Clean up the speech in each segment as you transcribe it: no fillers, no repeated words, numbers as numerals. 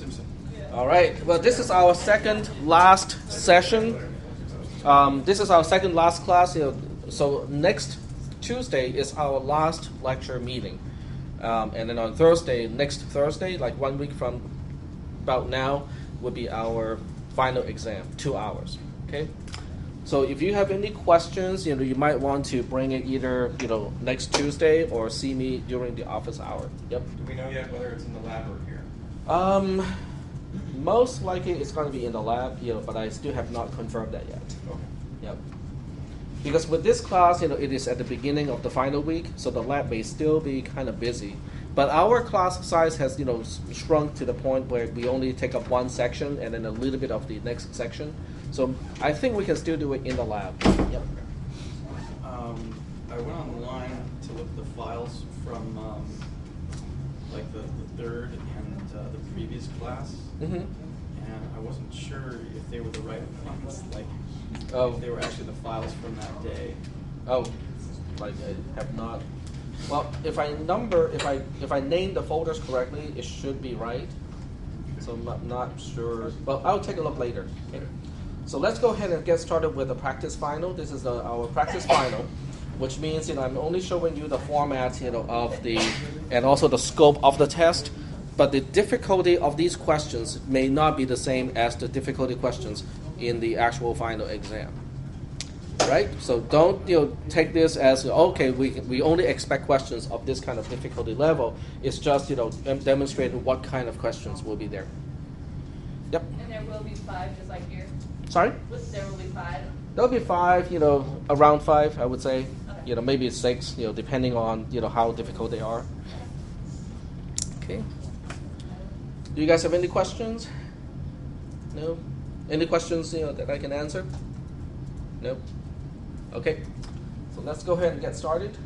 Simpson. All right. Well, this is our second last session. This is our second last class. So next Tuesday is our last lecture meeting, and then on next Thursday, like 1 week from about now, will be our final exam, 2 hours. Okay. So if you have any questions, you might want to bring it either next Tuesday or see me during the office hour. Yep. Do we know yet whether it's in the lab or here? Most likely it's going to be in the lab, but I still have not confirmed that yet. Okay. Yep. Because with this class, it is at the beginning of the final week, so the lab may still be kind of busy. But our class size has, shrunk to the point where we only take up one section and then a little bit of the next section. So I think we can still do it in the lab. Yep. I went online to look at the files from like the third and the previous class, and I wasn't sure if they were the right ones, like if they were actually the files from that day. Oh, like I have not. Well, if I name the folders correctly, it should be right. So I'm not sure. Well, I'll take a look later. Okay. So let's go ahead and get started with the practice final. This is our practice final, which means I'm only showing you the format of the and also the scope of the test, but the difficulty of these questions may not be the same as the difficulty questions in the actual final exam. Right? So don't take this as okay. We only expect questions of this kind of difficulty level. It's just demonstrating what kind of questions will be there. Yep. And there will be 5, just like here. Sorry? There will be 5. There'll be 5, around 5, I would say. Okay. Maybe 6, depending on, how difficult they are. Okay. Do you guys have any questions? No? Any questions, that I can answer? No? Okay. So let's go ahead and get started.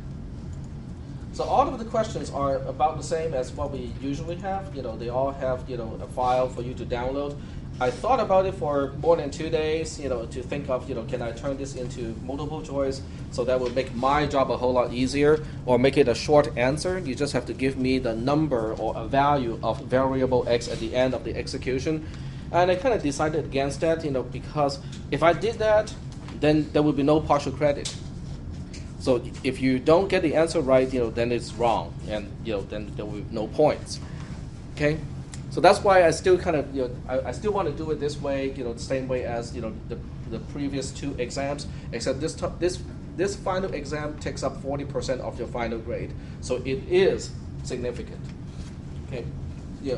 So all of the questions are about the same as what we usually have. They all have, a file for you to download. I thought about it for more than 2 days, to think of, can I turn this into multiple choice so that will make my job a whole lot easier, or make it a short answer. You just have to give me the number or a value of variable x at the end of the execution. And I kind of decided against that, because if I did that, then there would be no partial credit. So if you don't get the answer right, then it's wrong, and then there will be no points. Okay. So that's why I still kind of, I still want to do it this way, the same way as, the previous 2 exams, except this final exam takes up 40% of your final grade. So it is significant. Okay.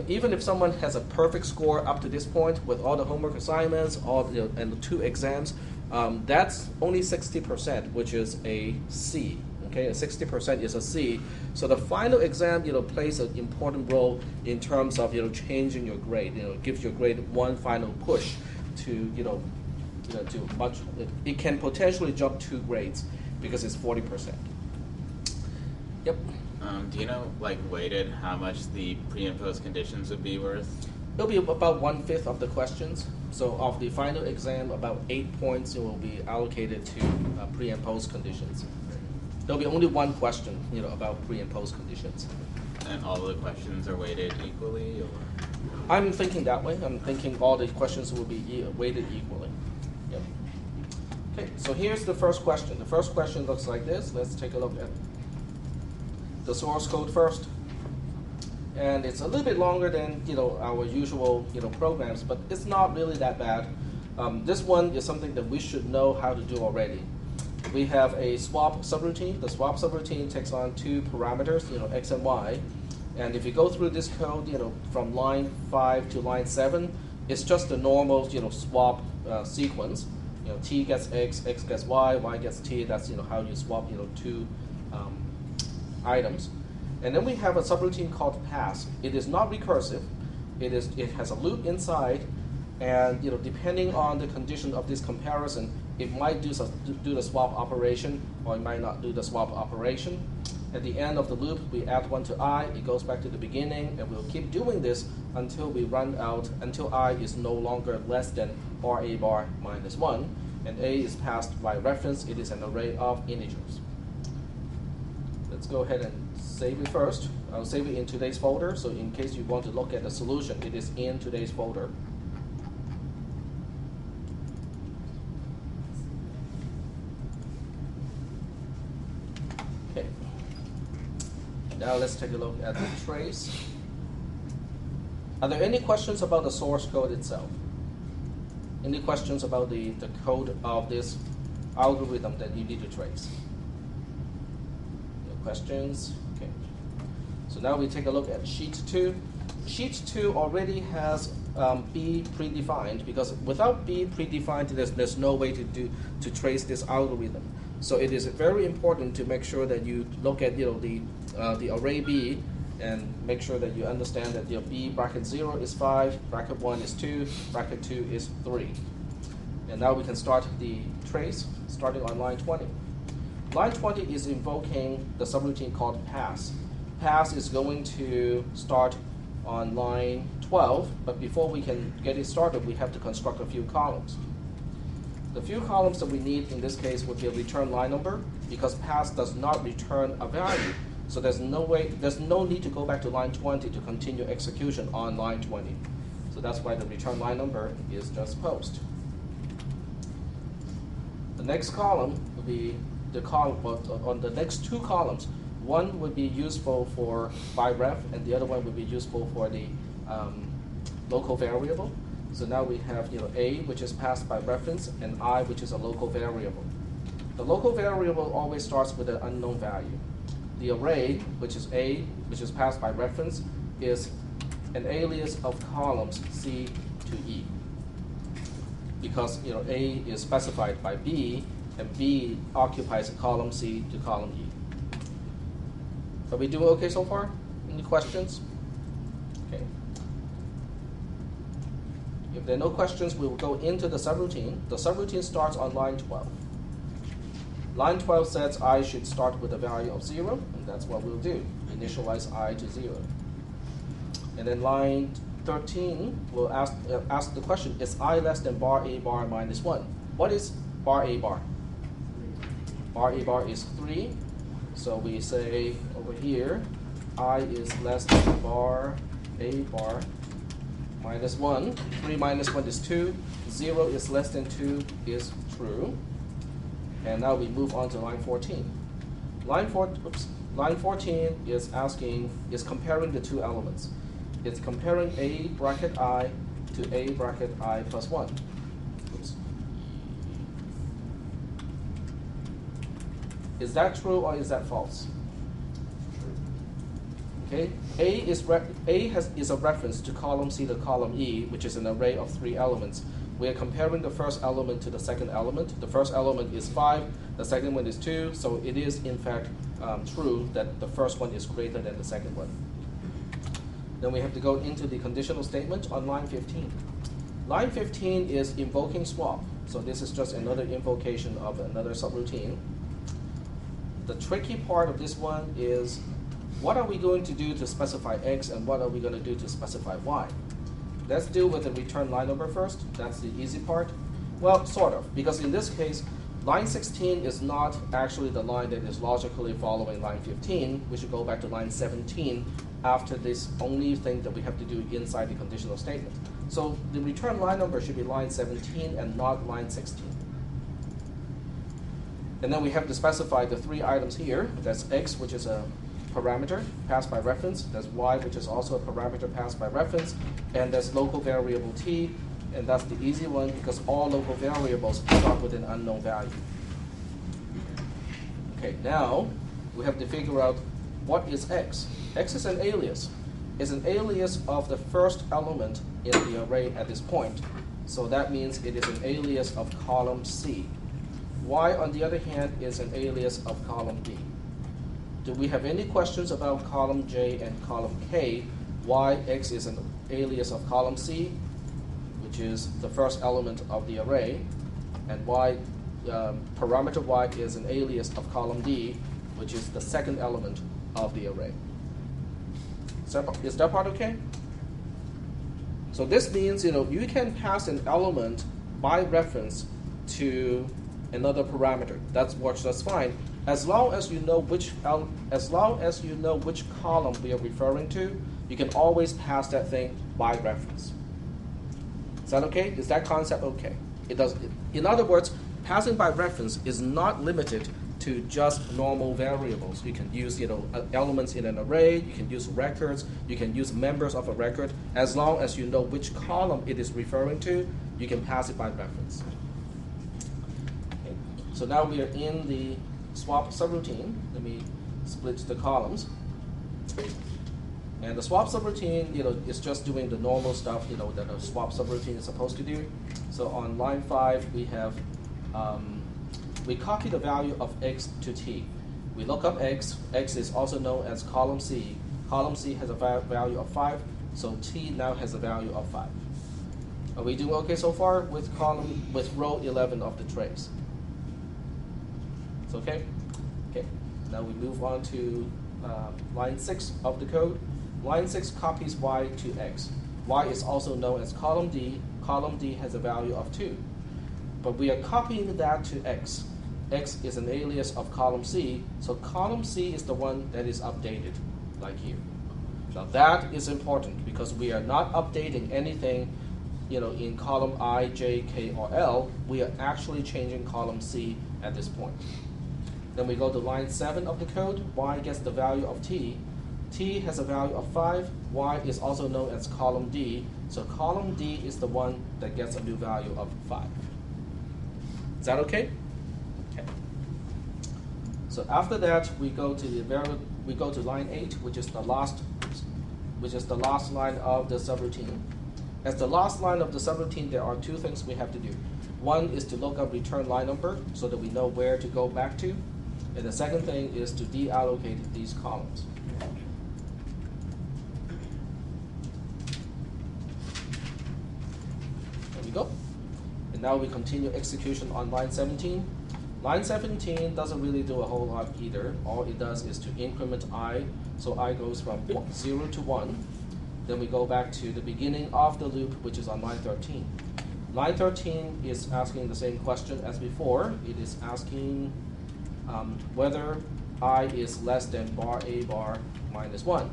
Even if someone has a perfect score up to this point with all the homework assignments, and the 2 exams, that's only 60%, which is a C. Okay, and 60% is a C. So the final exam, plays an important role in terms of changing your grade. It gives your grade one final push to to much. It can potentially jump 2 grades because it's 40%. Yep. Do you know, weighted, how much the pre and post conditions would be worth? It'll be about 1/5 of the questions. So of the final exam, about 8 points will be allocated to pre and post conditions. There'll be only one question, about pre and post conditions. And all the questions are weighted equally, or? I'm thinking that way. I'm thinking all the questions will be weighted equally. Yep. Okay, so here's the first question. The first question looks like this. Let's take a look at the source code first. And it's a little bit longer than our usual programs, but it's not really that bad. This one is something that we should know how to do already. We have a swap subroutine. The swap subroutine takes on 2 parameters, x and y. And if you go through this code, from line 5 to line 7, it's just the normal, swap sequence. T gets x, x gets y, y gets t. That's how you swap, 2 items. And then we have a subroutine called pass. It is not recursive. It has a loop inside, and depending on the condition of this comparison, it might do the swap operation, or it might not do the swap operation. At the end of the loop, we add 1 to I. It goes back to the beginning, and we'll keep doing this until we run out, until I is no longer less than RA bar minus 1, and A is passed by reference. It is an array of integers. Let's go ahead and save it first. I'll save it in today's folder, so in case you want to look at the solution, it is in today's folder. Okay. Now let's take a look at the trace. Are there any questions about the source code itself? Any questions about the code of this algorithm that you need to trace? No questions? Okay. So now we take a look at sheet 2. Sheet 2 already has B predefined, because without B predefined, there's no way to trace this algorithm. So it is very important to make sure that you look at the array B and make sure that you understand that B bracket 0 is 5, bracket 1 is 2, bracket 2 is 3. And now we can start the trace starting on line 20. Line 20 is invoking the subroutine called pass. Pass is going to start on line 12, but before we can get it started, we have to construct a few columns. The few columns that we need in this case would be a return line number, because pass does not return a value. So there's no need to go back to line 20 to continue execution on line 20. So that's why the return line number is just post. The next column will be the column on the next two columns. One would be useful for by ref, and the other one would be useful for the local variable. So now we have A, which is passed by reference, and I, which is a local variable. The local variable always starts with an unknown value. The array, which is A, which is passed by reference, is an alias of columns C to E. Because A is specified by B, and B occupies column C to column E. Are we doing okay so far? Any questions? Okay. If there are no questions, we will go into the subroutine. The subroutine starts on line 12. Line 12 says I should start with a value of 0, and that's what we'll do. Initialize I to 0. And then line 13 will ask the question, is I less than bar A bar minus 1? What is bar A bar? Bar A bar is 3. So we say over here, I is less than bar A bar minus 1. 3 minus 1 is 2. 0 is less than 2 is true. And now we move on to line 14. Line 14 is comparing the two elements. It's comparing A bracket I to A bracket I plus 1. Oops. Is that true or is that false? Okay. A is a reference to column C to column E, which is an array of 3 elements. We are comparing the first element to the second element. The first element is 5, the second one is 2, so it is in fact true that the first one is greater than the second one. Then we have to go into the conditional statement on line 15. Line 15 is invoking swap. So this is just another invocation of another subroutine. The tricky part of this one is, what are we going to do to specify X and what are we going to do to specify Y? Let's deal with the return line number first. That's the easy part. Well, sort of, because in this case, line 16 is not actually the line that is logically following line 15. We should go back to line 17 after this only thing that we have to do inside the conditional statement. So the return line number should be line 17 and not line 16. And then we have to specify the 3 items here. That's X, which is a parameter passed by reference. There's Y, which is also a parameter passed by reference. And there's local variable T, and that's the easy one because all local variables start with an unknown value. Okay, now we have to figure out what is X. X is an alias. It's an alias of the first element in the array at this point. So that means it is an alias of column C. Y, on the other hand, is an alias of column D. Do we have any questions about column J and column K? Y, X is an alias of column C, which is the first element of the array, and Y, parameter Y is an alias of column D, which is the second element of the array. Is that part okay? So this means you can pass an element by reference to another parameter. That works just fine. As long as you know which column we are referring to, you can always pass that thing by reference. Is that okay? Is that concept okay? It does. In other words, passing by reference is not limited to just normal variables. You can use elements in an array. You can use records. You can use members of a record. As long as you know which column it is referring to, you can pass it by reference. Okay. So now we are in the swap subroutine. Let me split the columns. And the swap subroutine, is just doing the normal stuff, that a swap subroutine is supposed to do. So on line 5, we have, we copy the value of x to t. We look up x. X is also known as column C. Column C has a value of 5, so t now has a value of 5. Are we doing okay so far with row 11 of the trace? It's okay? Okay. Now we move on to line 6 of the code. Line 6 copies y to x. Y is also known as column D. Column D has a value of 2. But we are copying that to x. X is an alias of column C, so column C is the one that is updated, like here. Now that is important because we are not updating anything in column I, J, K, or L. We are actually changing column C at this point. Then we go to line 7 of the code. Y gets the value of t. T has a value of 5. Y is also known as column D. So column D is the one that gets a new value of 5. Is that okay? Okay. So after that, we go to line 8, which is the last line of the subroutine. As the last line of the subroutine, there are two things we have to do. One is to look up return line number so that we know where to go back to. And the second thing is to deallocate these columns. There we go. And now we continue execution on line 17. Line 17 doesn't really do a whole lot either. All it does is to increment I. So I goes from 0 to 1. Then we go back to the beginning of the loop, which is on line 13. Line 13 is asking the same question as before. It is asking whether I is less than bar A bar minus 1.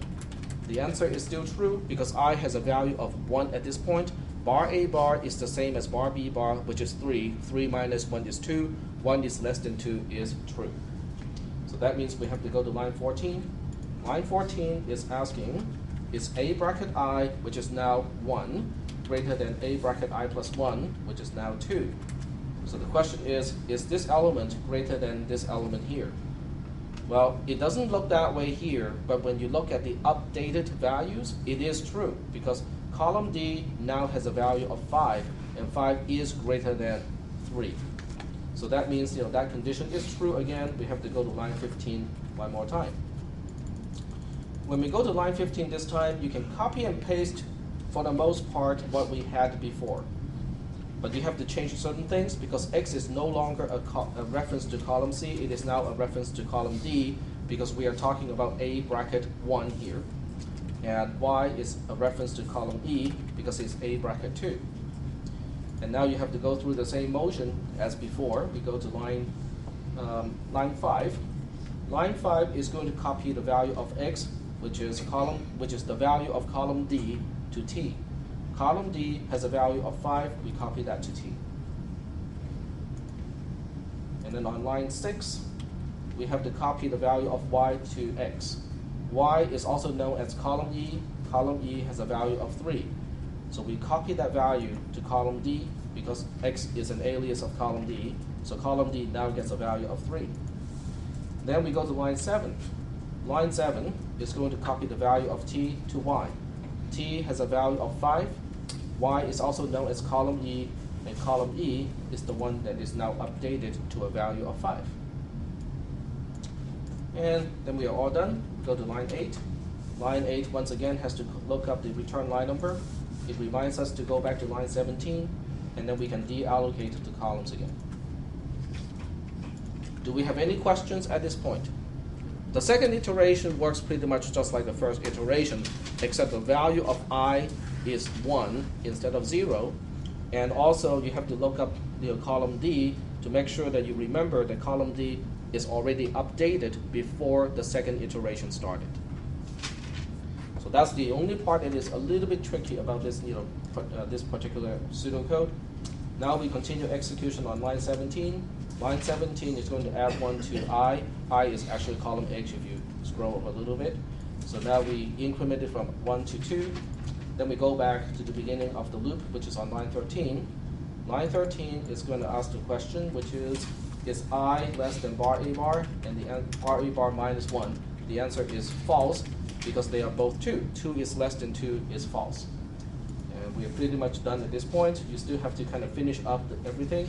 The answer is still true because I has a value of 1 at this point. Bar A bar is the same as bar B bar, which is 3. 3 minus 1 is 2. 1 is less than 2 is true. So that means we have to go to line 14. Line 14 is asking, is A bracket I, which is now 1, greater than A bracket I plus 1, which is now 2? So the question is this element greater than this element here? Well, it doesn't look that way here, but when you look at the updated values, it is true because column D now has a value of 5, and 5 is greater than 3. So that means that condition is true again. We have to go to line 15 one more time. When we go to line 15 this time, you can copy and paste for the most part what we had before. But you have to change certain things because X is no longer a reference to column C. It is now a reference to column D because we are talking about A bracket 1 here. And Y is a reference to column E because it's A bracket 2. And now you have to go through the same motion as before. We go to line 5. Line 5 is going to copy the value of X, which is the value of column D, to T. Column D has a value of 5. We copy that to T. And then on line 6, we have to copy the value of Y to X. Y is also known as column E. Column E has a value of 3. So we copy that value to column D because X is an alias of column D. So column D now gets a value of 3. Then we go to line 7. Line 7 is going to copy the value of T to Y. T has a value of 5. Y is also known as column E, and column E is the one that is now updated to a value of 5. And then we are all done. Go to line 8. Line 8 once again has to look up the return line number. It reminds us to go back to line 17, and then we can deallocate the columns again. Do we have any questions at this point? The second iteration works pretty much just like the first iteration, except the value of I is 1 instead of 0. And also you have to look up the column D to make sure that you remember that column D is already updated before the second iteration started. So that's the only part that is a little bit tricky about this, this particular pseudocode. Now we continue execution on line 17. Line 17 is going to add 1 to I. I is actually column H if you scroll up a little bit. So now we increment it from 1 to 2. Then we go back to the beginning of the loop, which is on line 13. Line 13 is going to ask the question, which is I less than bar A bar, and the bar A bar minus 1? The answer is false, because they are both 2. 2 is less than 2 is false. And we are pretty much done at this point. You still have to kind of finish up everything.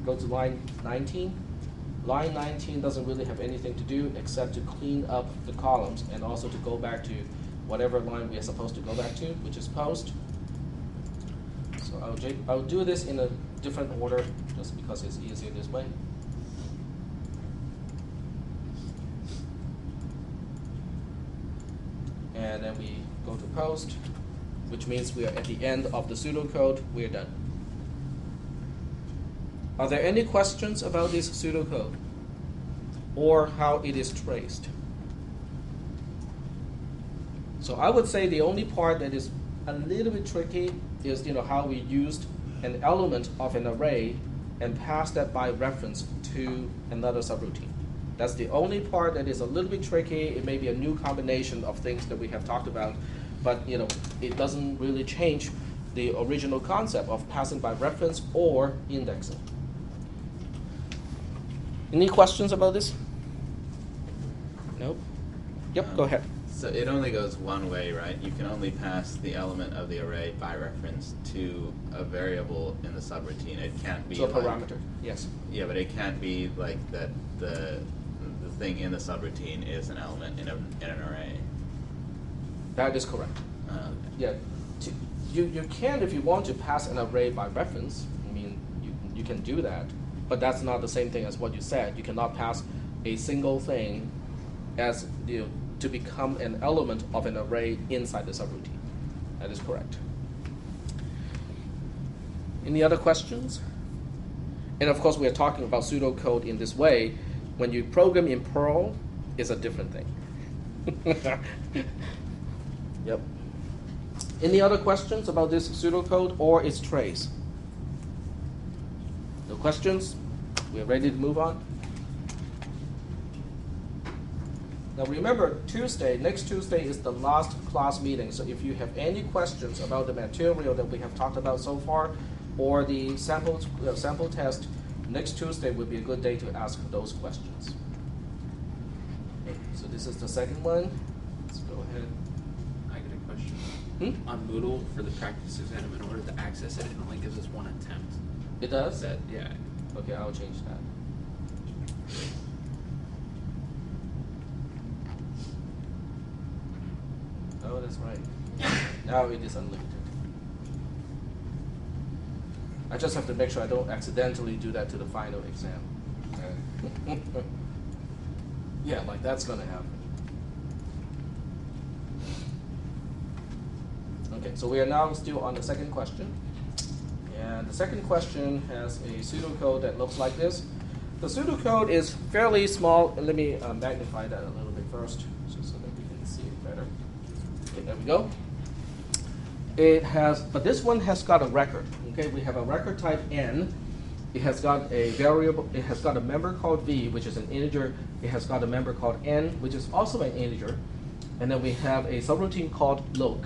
Go to line 19. Line 19 doesn't really have anything to do except to clean up the columns and also to go back to whatever line we are supposed to go back to, which is post. So I'll do this in a different order just because it's easier this way. And then we go to post, which means we are at the end of the pseudocode. We're done. Are there any questions about this pseudocode or how it is traced? So I would say the only part that is a little bit tricky is how we used an element of an array and passed that by reference to another subroutine. That's the only part that is a little bit tricky. It may be a new combination of things that we have talked about, but it doesn't really change the original concept of passing by reference or indexing. Any questions about this? Nope. Yep, go ahead. So it only goes one way, right? You can only pass the element of the array by reference to a variable in the subroutine. It can't be So a parameter, yes. Yeah, but it can't be like that the thing in the subroutine is an element in an array. That is correct. Yeah, you can, if you want to pass an array by reference. I mean, you can do that, but that's not the same thing as what you said. You cannot pass a single thing as to become an element of an array inside the subroutine. That is correct. Any other questions? And of course, we are talking about pseudocode in this way. When you program in Perl, it's a different thing. Yep. Any other questions about this pseudocode or its trace? No questions? We're ready to move on. Now remember, next Tuesday is the last class meeting. So if you have any questions about the material that we have talked about so far, or the sample test, next Tuesday would be a good day to ask those questions. Okay, so this is the second one. Let's go ahead. I get a question. On Moodle, for the practice exam, in order to access it, it only gives us one attempt. It does? Yeah. Okay, I'll change that. Oh, that's right. Now it is unlimited. I just have to make sure I don't accidentally do that to the final exam. Yeah, like that's going to happen. Okay, so we are now still on the second question. And the second question has a pseudocode that looks like this. The pseudocode is fairly small. Let me magnify that a little bit first, just so that we can see it better. Okay, there we go. It has, but this one has got a record. Okay, we have a record type n. It has got a variable. It has got a member called v, which is an integer. It has got a member called n, which is also an integer. And then we have a subroutine called loc.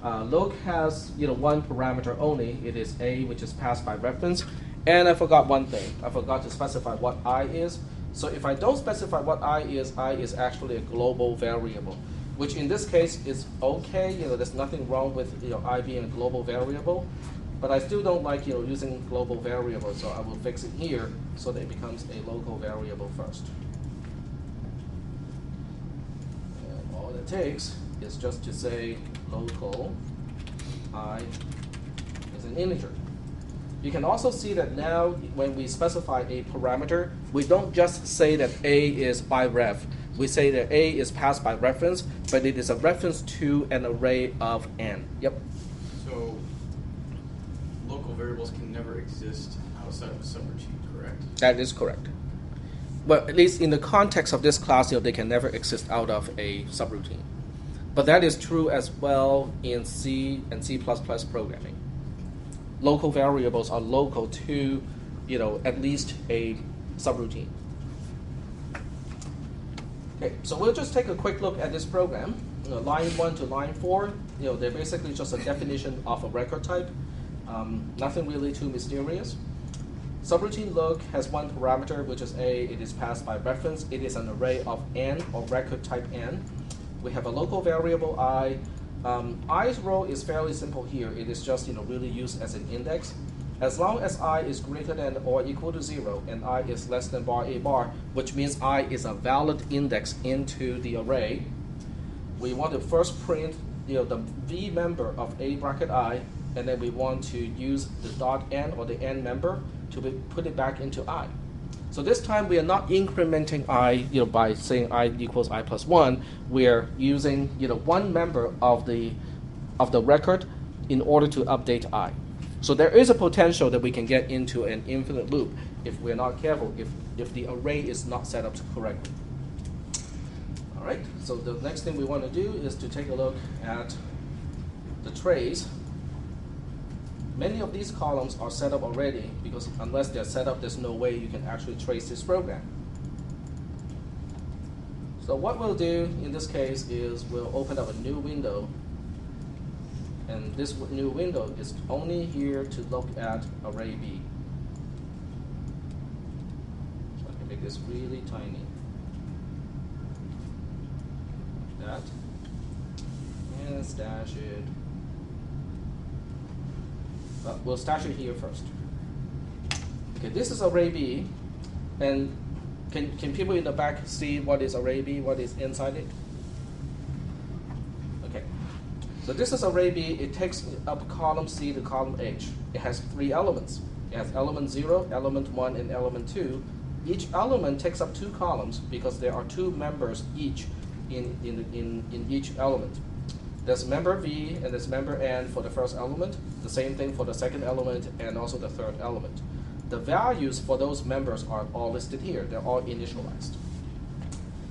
Loc has one parameter only. It is a, which is passed by reference. And I forgot one thing. I forgot to specify what I is. So if I don't specify what I is actually a global variable, which in this case is okay. There's nothing wrong with I being a global variable, but I still don't like using global variables. So I will fix it here so that it becomes a local variable first. And all it takes is just to say local I is an integer. You can also see that now when we specify a parameter, we don't just say that a is by ref. We say that a is passed by reference, but it is a reference to an array of n. Yep. So local variables can never exist outside of a subroutine, correct? That is correct. well, at least in the context of this class, they can never exist out of a subroutine. But that is true as well in C and C++ programming. Local variables are local to, at least a subroutine. Okay, so we'll just take a quick look at this program. Line 1 to line 4, they're basically just a definition of a record type. Nothing really too mysterious. Subroutine look has one parameter, which is A. It is passed by reference. It is an array of n, or record type n. We have a local variable I. I's role is fairly simple here. It is just really used as an index. As long as I is greater than or equal to 0 and I is less than bar a bar, which means I is a valid index into the array, we want to first print the v member of a bracket I, and then we want to use the dot n, or the n member, to put it back into I. So this time we are not incrementing I by saying I equals I plus 1. We are using one member of the record in order to update I. So there is a potential that we can get into an infinite loop if we're not careful, if the array is not set up correctly. All right, so the next thing we want to do is to take a look at the trays. Many of these columns are set up already, because unless they're set up, there's no way you can actually trace this program. So what we'll do in this case is we'll open up a new window. And this new window is only here to look at array B. So I can make this really tiny. Like that. And stash it. But we'll stash it here first. Okay, this is array B. And can people in the back see what is array B, what is inside it? Okay. So this is array B. It takes up column C to column H. It has 3 elements. It has element 0, element 1, and element 2. Each element takes up 2 columns because there are 2 members each in each element. There's member V and there's member N for the first element. The same thing for the second element and also the third element. The values for those members are all listed here. They're all initialized.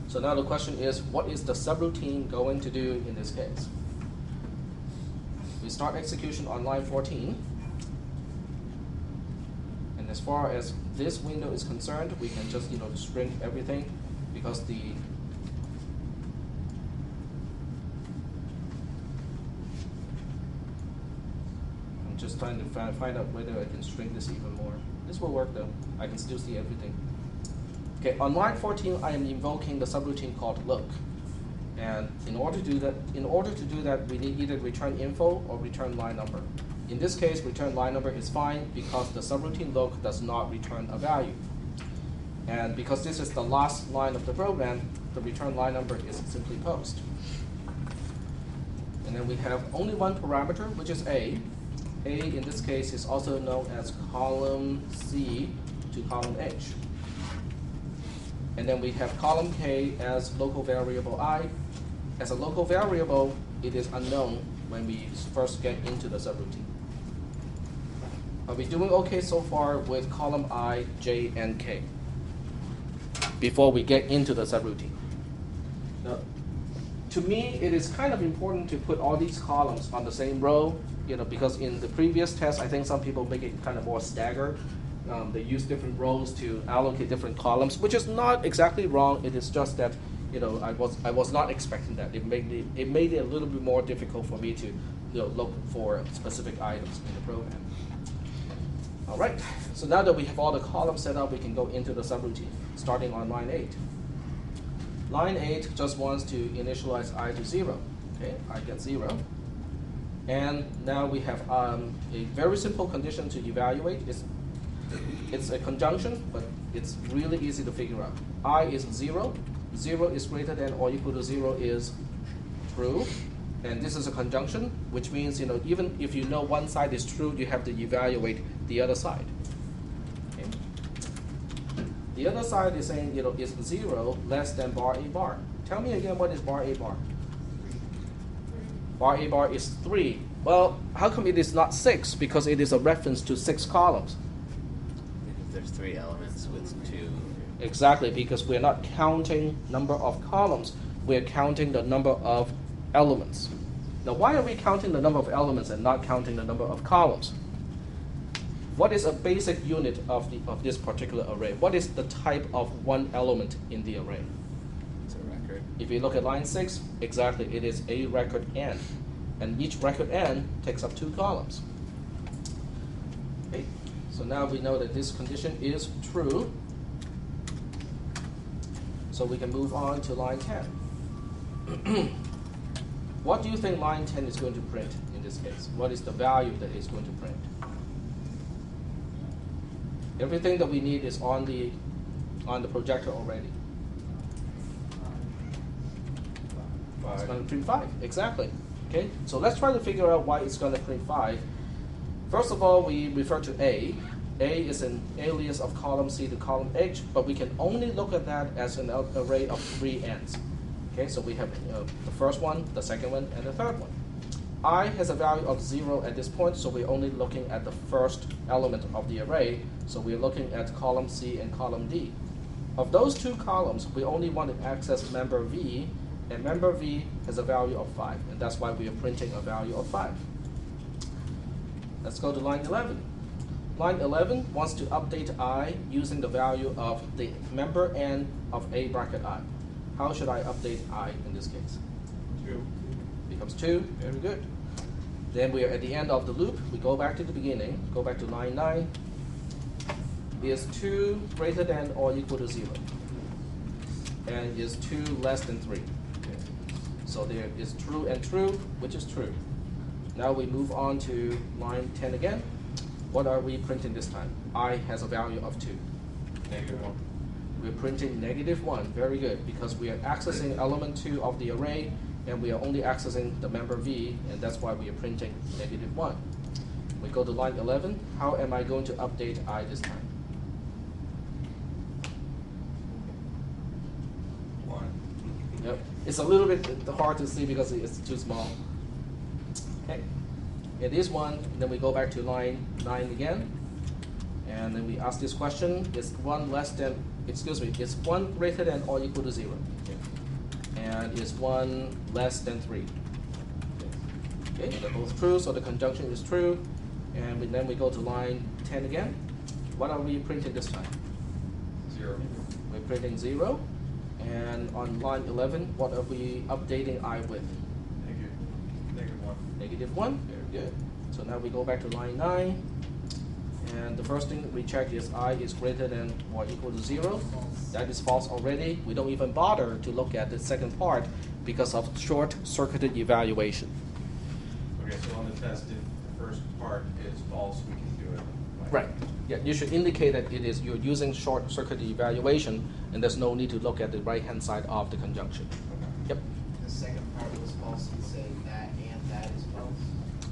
So now the question is, what is the subroutine going to do in this case? We start execution on line 14. And as far as this window is concerned, we can just string everything, because I'm just trying to find out whether I can string this even more. This will work though. I can still see everything. Okay, on line 14, I am invoking the subroutine called look. And in order to do that, we need either return info or return line number. In this case, return line number is fine because the subroutine look does not return a value. And because this is the last line of the program, the return line number is simply post. And then we have only one parameter, which is A. A in this case is also known as column C to column H. And then we have column K as local variable I. As a local variable, it is unknown when we first get into the subroutine. Are we doing okay so far with column I, J, and K before we get into the subroutine? Now, to me, it is kind of important to put all these columns on the same row, because in the previous test, I think some people make it kind of more staggered. They use different rows to allocate different columns, which is not exactly wrong. It is just that I was not expecting that. It made it a little bit more difficult for me to look for specific items in the program. All right. So now that we have all the columns set up, we can go into the subroutine, starting on line 8. Line 8 just wants to initialize I to 0. Okay, I get 0. And now we have a very simple condition to evaluate. It's a conjunction, but it's really easy to figure out. I is 0. 0 is greater than or equal to 0 is true. And this is a conjunction, which means even if one side is true, you have to evaluate the other side. Okay. The other side is saying is 0 less than bar a bar. Tell me again, what is bar a bar? Bar a bar is 3. Well, how come it is not 6? Because it is a reference to 6 columns. Because there's 3 elements with 2. Exactly, because we're not counting number of columns, we're counting the number of elements. Now, why are we counting the number of elements and not counting the number of columns? What is a basic unit of this particular array? What is the type of one element in the array? It's a record. If you look at line 6, exactly, it is a record n. And each record n takes up 2 columns. Okay, so now we know that this condition is true. So we can move on to line 10. What do you think line 10 is going to print in this case? What is the value that it's going to print? Everything that we need is on the projector already. It's going to print 5, exactly. Okay, so let's try to figure out why it's going to print 5. First of all, we refer to A. A is an alias of column C to column H, but we can only look at that as an array of 3 n's. Okay, so we have the first one, the second one, and the third one. I has a value of 0 at this point, so we're only looking at the first element of the array. So we're looking at column C and column D. Of those 2 columns, we only want to access member V, and member V has a value of 5, and that's why we are printing a value of 5. Let's go to line 11. Line 11 wants to update I using the value of the member n of A bracket I. How should I update I in this case? 2. Becomes 2, very good. Then we are at the end of the loop. We go back to the beginning, go back to line 9. Is 2 greater than or equal to 0? And is 2 less than 3? Okay. So there is true and true, which is true. Now we move on to line 10 again. What are we printing this time? I has a value of 2. -1. We're printing -1, very good, because we are accessing element 2 of the array, and we are only accessing the member V, and that's why we are printing -1. We go to line 11. How am I going to update I this time? 1. Yep. It's a little bit hard to see because it's too small. Okay. It is 1, then we go back to line 9 again, and then we ask this question, is 1 less than, excuse me, is 1 greater than or equal to 0? Okay. And is 1 less than 3? Okay, they're both true, so the conjunction is true. And then we go to line 10 again. What are we printing this time? 0. We're printing 0. And on line 11, what are we updating I with? -1, very good. So now we go back to line 9. And the first thing we check is I is greater than or equal to 0. That is false already. We don't even bother to look at the second part because of short-circuited evaluation. Okay, so on the test, if the first part is false, we can do it. Right. Yeah, you should indicate that it is you're using short-circuited evaluation, and there's no need to look at the right-hand side of the conjunction. Okay. Yep. The second part was false, you say that and that is false?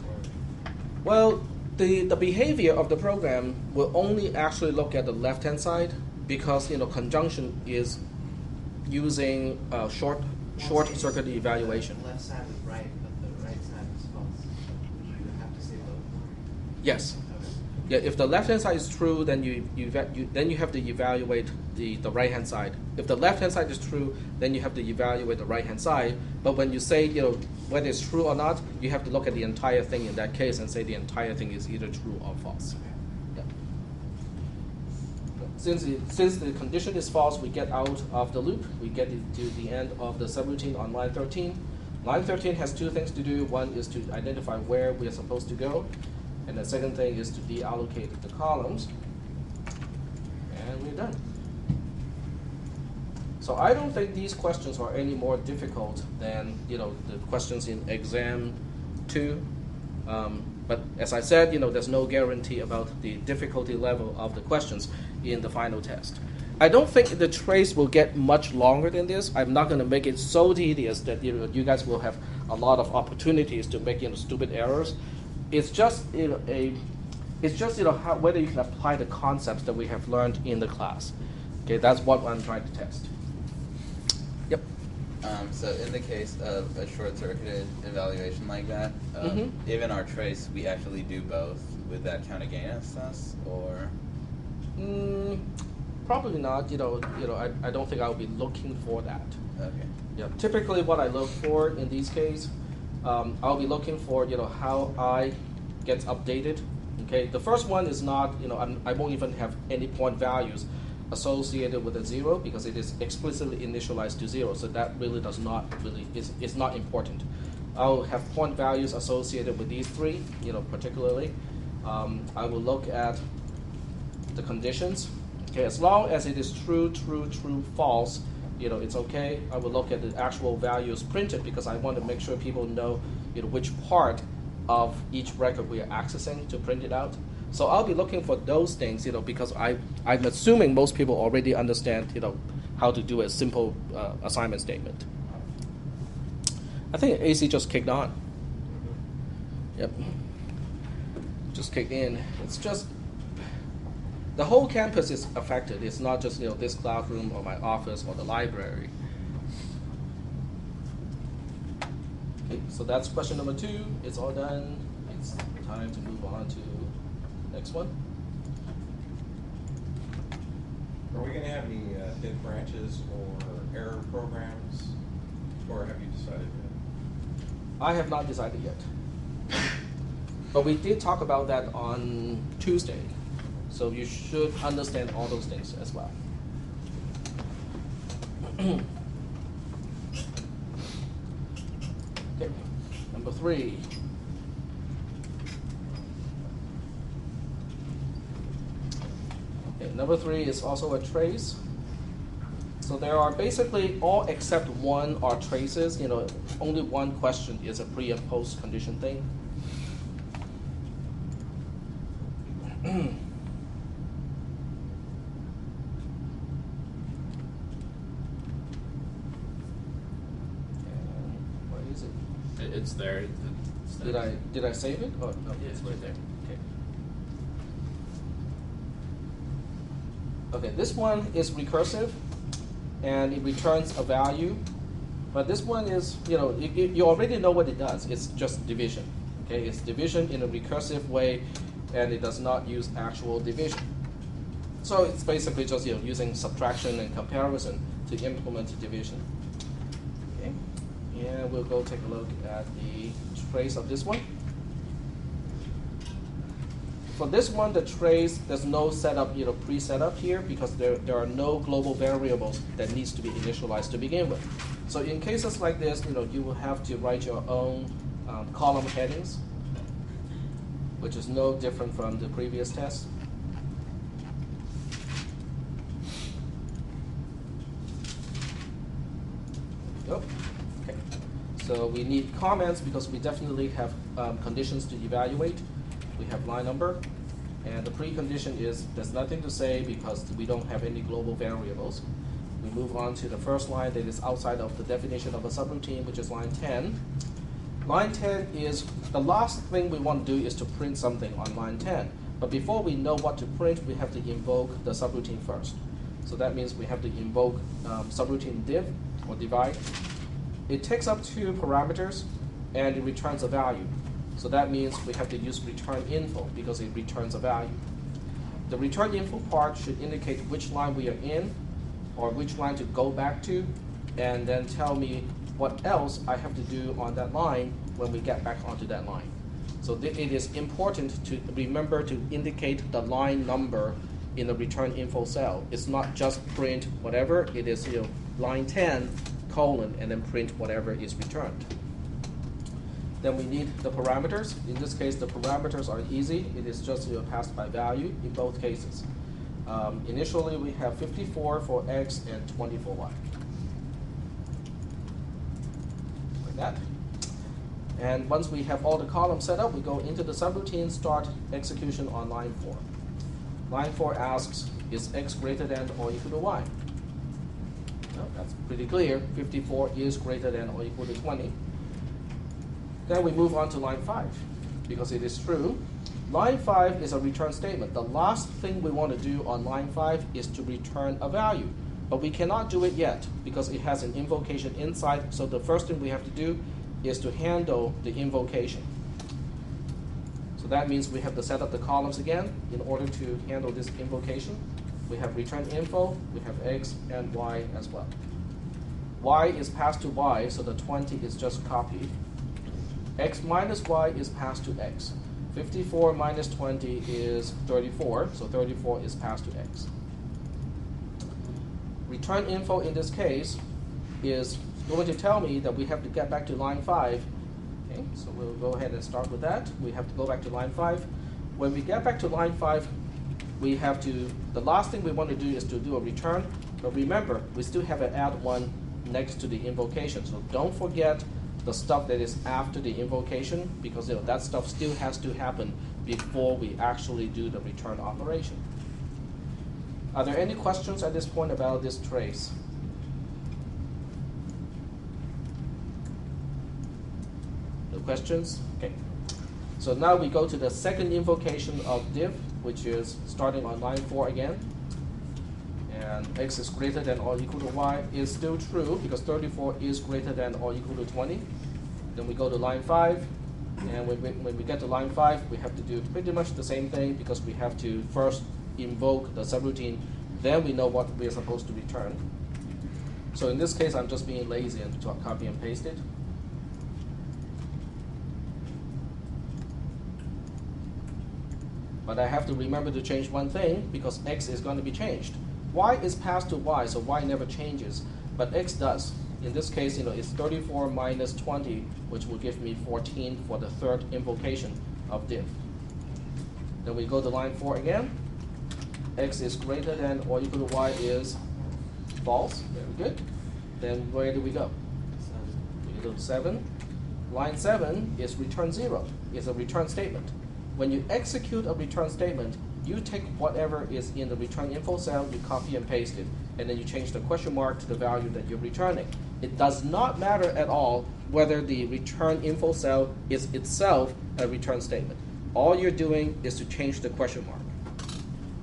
Or Well, the behavior of the program will only actually look at the left-hand side because conjunction is using short-circuit evaluation. The left side is right, but the right side is false. You have to say both. Yes. Okay. Yeah. If the left-hand side is true, then you have to evaluate the right-hand side. If the left-hand side is true, then you have to evaluate the right-hand side. But when you say whether it's true or not, you have to look at the entire thing in that case and say the entire thing is either true or false. Yeah. Since the condition is false, we get out of the loop. We get to the end of the subroutine on line 13. Line 13 has 2 things to do. One is to identify where we are supposed to go, and the second thing is to deallocate the columns. And we're done. So I don't think these questions are any more difficult than the questions in exam 2. But as I said, there's no guarantee about the difficulty level of the questions in the final test. I don't think the trace will get much longer than this. I'm not going to make it so tedious that you guys will have a lot of opportunities to make stupid errors. It's just whether you can apply the concepts that we have learned in the class. Okay, that's what I'm trying to test. Yep. So in the case of a short-circuited evaluation like that, even our trace, we actually do both. Would that count against us, or? Probably not. I don't think I'll be looking for that. Okay. Yeah. Typically, what I look for in these cases, I'll be looking for how I get updated. Okay. The first one is not I won't even have any point values associated with a 0 because it is explicitly initialized to 0. So that really is not important. I'll have point values associated with these three. Particularly, I will look at the conditions. Okay, as long as it is true, true, true, false, it's okay. I will look at the actual values printed because I want to make sure people know, which part of each record we are accessing to print it out. So I'll be looking for those things, because I'm assuming most people already understand, how to do a simple assignment statement. I think AC just kicked on. Yep, just kicked in. It's just. The whole campus is affected. It's not just this classroom or my office or the library. Okay, so that's question number 2. It's all done. It's time to move on to the next one. Are we going to have any div branches or error programs, or have you decided yet? I have not decided yet, but we did talk about that on Tuesday. So you should understand all those things as well. Okay, number 3. Okay, number 3 is also a trace. So there are basically all except one are traces. Only one question is a pre and post condition thing. It's there. Did I save it? Oh no, Yeah, it's it's right there. right Okay. Okay, this one is recursive, and it returns a value. But this one is, you already know what it does. It's just division. Okay, it's division in a recursive way, and it does not use actual division. So it's basically just using subtraction and comparison to implement division. Okay. And we'll go take a look at the trace of this one. For this one, the trace, there's no setup, pre-setup here because there are no global variables that needs to be initialized to begin with. So in cases like this, you will have to write your own column headings, which is no different from the previous test. There we go. Okay. So we need comments because we definitely have conditions to evaluate. We have line number, and the precondition is there's nothing to say because we don't have any global variables. We move on to the first line that is outside of the definition of a subroutine, which is line 10. Line 10 is the last thing we want to do is to print something on line 10. But before we know what to print, we have to invoke the subroutine first. So that means we have to invoke subroutine div or divide. It takes up 2 parameters and it returns a value. So that means we have to use return info because it returns a value. The return info part should indicate which line we are in or which line to go back to, and then tell me what else I have to do on that line when we get back onto that line. So it is important to remember to indicate the line number in the return info cell. It's not just print whatever, it is line 10, colon, and then print whatever is returned. Then we need the parameters. In this case, the parameters are easy. It is just passed by value in both cases. Initially, we have 54 for x and 20 for y. Like that. And once we have all the columns set up, we go into the subroutine, start execution on line 4. Line 4 asks, is x greater than or equal to y? Well, that's pretty clear. 54 is greater than or equal to 20. Then we move on to line 5, because it is true. Line 5 is a return statement. The last thing we want to do on line 5 is to return a value. But we cannot do it yet, because it has an invocation inside. So the first thing we have to do is to handle the invocation. So that means we have to set up the columns again in order to handle this invocation. we have return info, we have x and y as well. Y is passed to y, so the 20 is just copied. X minus y is passed to x. 54 minus 20 is 34, so 34 is passed to x. Return info in this case is going to tell me that we have to get back to line 5. Okay, so we'll go ahead and start with that. We have to go back to line 5. When we get back to line 5, we have to, the last thing we want to do is to do a return, but remember, we still have an add one next to the invocation. So don't forget the stuff that is after the invocation, because that stuff still has to happen before we actually do the return operation. Are there any questions at this point about this trace? No questions? Okay. So now we go to the second invocation of div, which is starting on line 4 again. And x is greater than or equal to y is still true because 34 is greater than or equal to 20. Then we go to line 5, and when we get to line 5, we have to do pretty much the same thing because we have to first invoke the subroutine, then we know what we are supposed to return. So in this case, I'm just being lazy and copy and paste it. But I have to remember to change one thing because x is going to be changed. Y is passed to y, so y never changes, but x does. In this case, it's 34 minus 20, which will give me 14 for the third invocation of div. Then we go to line 4 again. X is greater than or equal to y is false. Very good. Then where do we go? We go to 7. Line 7 is return 0. It's a return statement. When you execute a return statement, you take whatever is in the return info cell, you copy and paste it, and then you change the question mark to the value that you're returning. It does not matter at all whether the return info cell is itself a return statement. All you're doing is to change the question mark.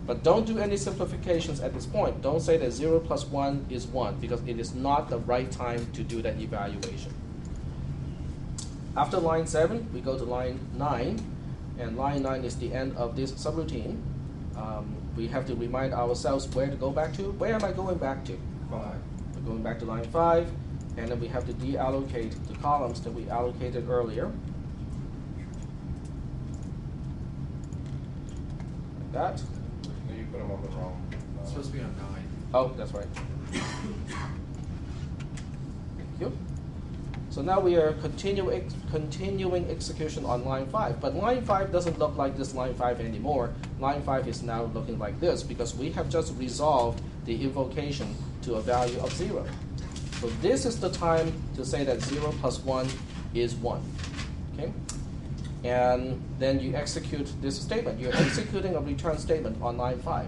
But don't do any simplifications at this point. Don't say that 0 plus 1 is 1, because it is not the right time to do that evaluation. After line 7, we go to line 9. And line 9 is the end of this subroutine. We have to remind ourselves where to go back to. Where am I going back to? 5. We're going back to line 5, and then we have to deallocate the columns that we allocated earlier. Like that. No, you put them on the wrong. It's supposed to be on 9. Oh, that's right. Thank you. So now we are continuing execution on line 5. But line 5 doesn't look like this line 5 anymore. Line 5 is now looking like this because we have just resolved the invocation to a value of 0. So this is the time to say that 0 plus 1 is 1. Okay? And then you execute this statement. You're executing a return statement on line 5.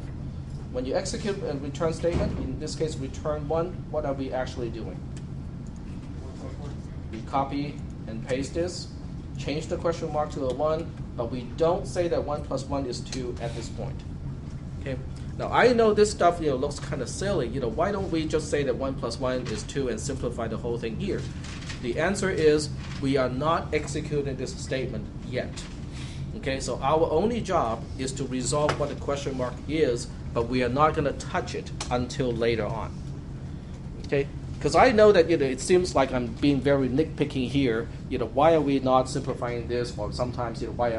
When you execute a return statement, in this case return 1, what are we actually doing? We copy and paste this, change the question mark to a 1, but we don't say that 1 plus 1 is 2 at this point. Okay. Now I know this stuff looks kind of silly. Why don't we just say that 1 plus 1 is 2 and simplify the whole thing here? The answer is we are not executing this statement yet. Okay, so our only job is to resolve what the question mark is, but we are not going to touch it until later on. Okay. Because I know that it seems like I'm being very nitpicky here. Why are we not simplifying this? Or sometimes why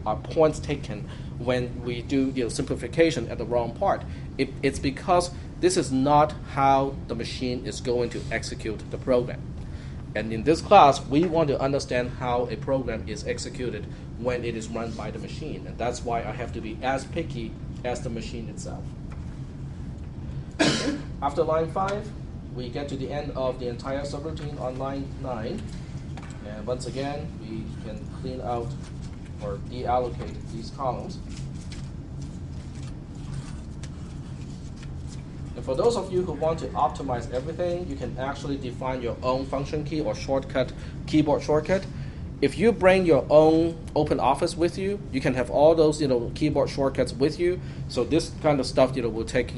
are points taken when we do simplification at the wrong part? It's because this is not how the machine is going to execute the program. And in this class, we want to understand how a program is executed when it is run by the machine, and that's why I have to be as picky as the machine itself. After line 5. We get to the end of the entire subroutine on line 9. And once again, we can clean out or deallocate these columns. And for those of you who want to optimize everything, you can actually define your own function key or shortcut, keyboard shortcut. If you bring your own OpenOffice with you, you can have all those keyboard shortcuts with you. So this kind of stuff will take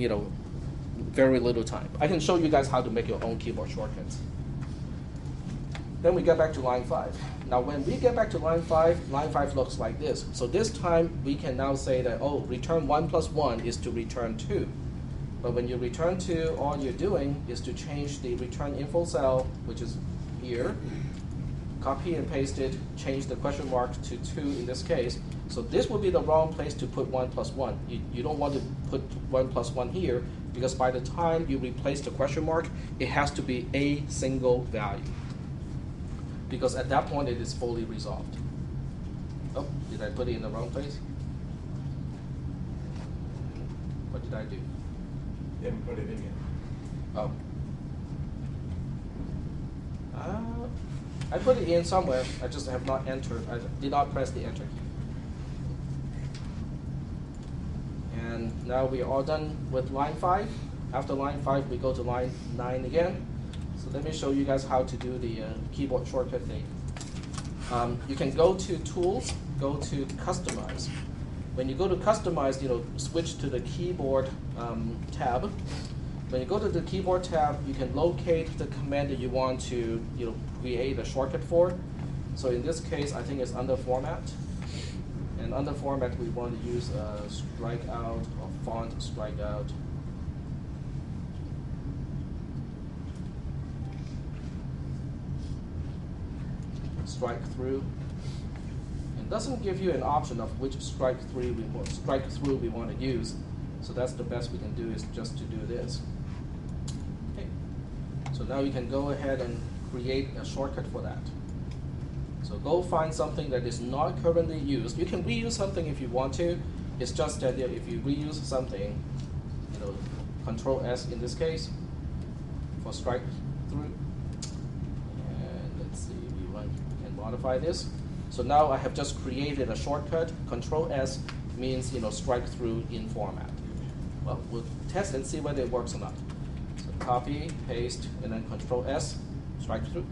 very little time. I can show you guys how to make your own keyboard shortcuts. Then we get back to line 5. Now when we get back to line 5 looks like this. So this time we can now say that, return 1 plus 1 is to return 2. But when you return to, all you're doing is to change the return info cell, which is here, copy and paste it, change the question mark to 2 in this case. So this would be the wrong place to put 1 plus 1. You don't want to put 1 plus 1 here, because by the time you replace the question mark, it has to be a single value. Because at that point, it is fully resolved. Oh, did I put it in the wrong place? What did I do? You haven't put it in yet. Oh. I put it in somewhere. I just have not entered. I did not press the enter key. And now we are all done with line 5. After line 5, we go to line 9 again. So let me show you guys how to do the keyboard shortcut thing. You can go to Tools, go to Customize. When you go to Customize, switch to the Keyboard tab. When you go to the Keyboard tab, you can locate the command that you want to create a shortcut for. So in this case, I think it's under Format. And under Format, we want to use strikeout or font strikeout. Strike through. It doesn't give you an option of which strike through we want to use. So that's the best we can do, is just to do this. Okay. So now you can go ahead and create a shortcut for that. So go find something that is not currently used. You can reuse something if you want to. It's just that if you reuse something, Control S in this case for strike through. And let's see, we can modify this. So now I have just created a shortcut. Control S means strike through in Format. Well, we'll test and see whether it works or not. So copy, paste, and then Control S, strike through.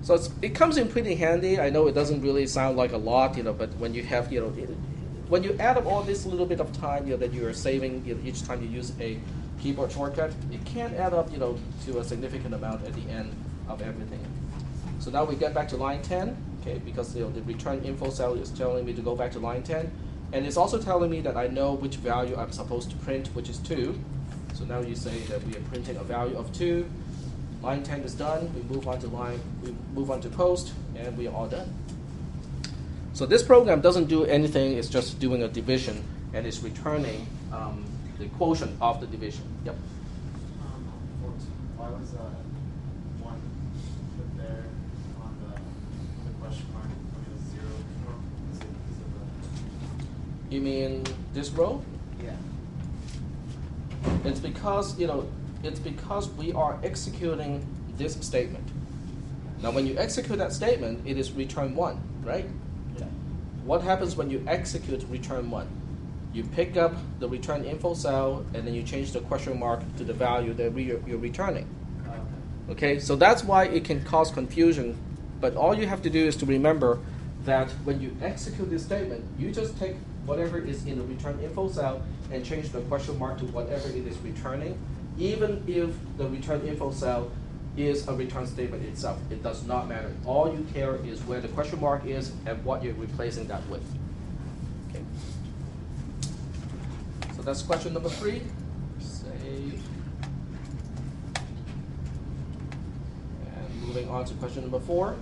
So it comes in pretty handy. I know it doesn't really sound like a lot, but when you have, when you add up all this little bit of time, that you are saving, each time you use a keyboard shortcut, it can add up, to a significant amount at the end of everything. So now we get back to line 10, okay, because the return info cell is telling me to go back to line 10, and it's also telling me that I know which value I'm supposed to print, which is 2. So now you say that we are printing a value of 2. Line 10 is done. We move on to post, and we are all done. So this program doesn't do anything. It's just doing a division, and it's returning the quotient of the division. Yep. Why was 1 put there on the question mark? I mean, a 0 before? Is it You mean this row? yeah. It's because we are executing this statement. Now, when you execute that statement, it is return 1, right? Yeah. What happens when you execute return 1? You pick up the return info cell, and then you change the question mark to the value that you're returning. Okay, so that's why it can cause confusion. But all you have to do is to remember that when you execute this statement, you just take whatever is in the return info cell and change the question mark to whatever it is returning, even if the return info cell is a return statement itself. It does not matter. All you care is where the question mark is and what you're replacing that with. Okay. So that's question number 3. Save. And moving on to question number 4.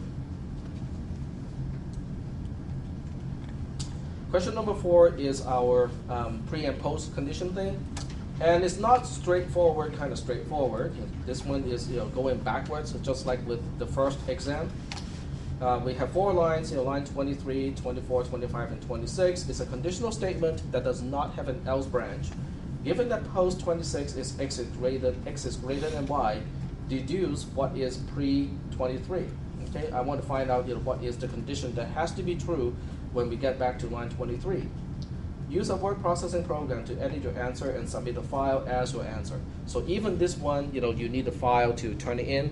Question number 4 is our pre and post condition thing. And it's not straightforward, kind of straightforward. This one is going backwards, just like with the first exam. We have 4 lines, line 23, 24, 25, and 26. It's a conditional statement that does not have an else branch. Given that post 26 is x is greater than y, deduce what is pre 23. Okay, I want to find out what is the condition that has to be true when we get back to line 23. Use a word processing program to edit your answer and submit a file as your answer. So even this one, you need a file to turn it in.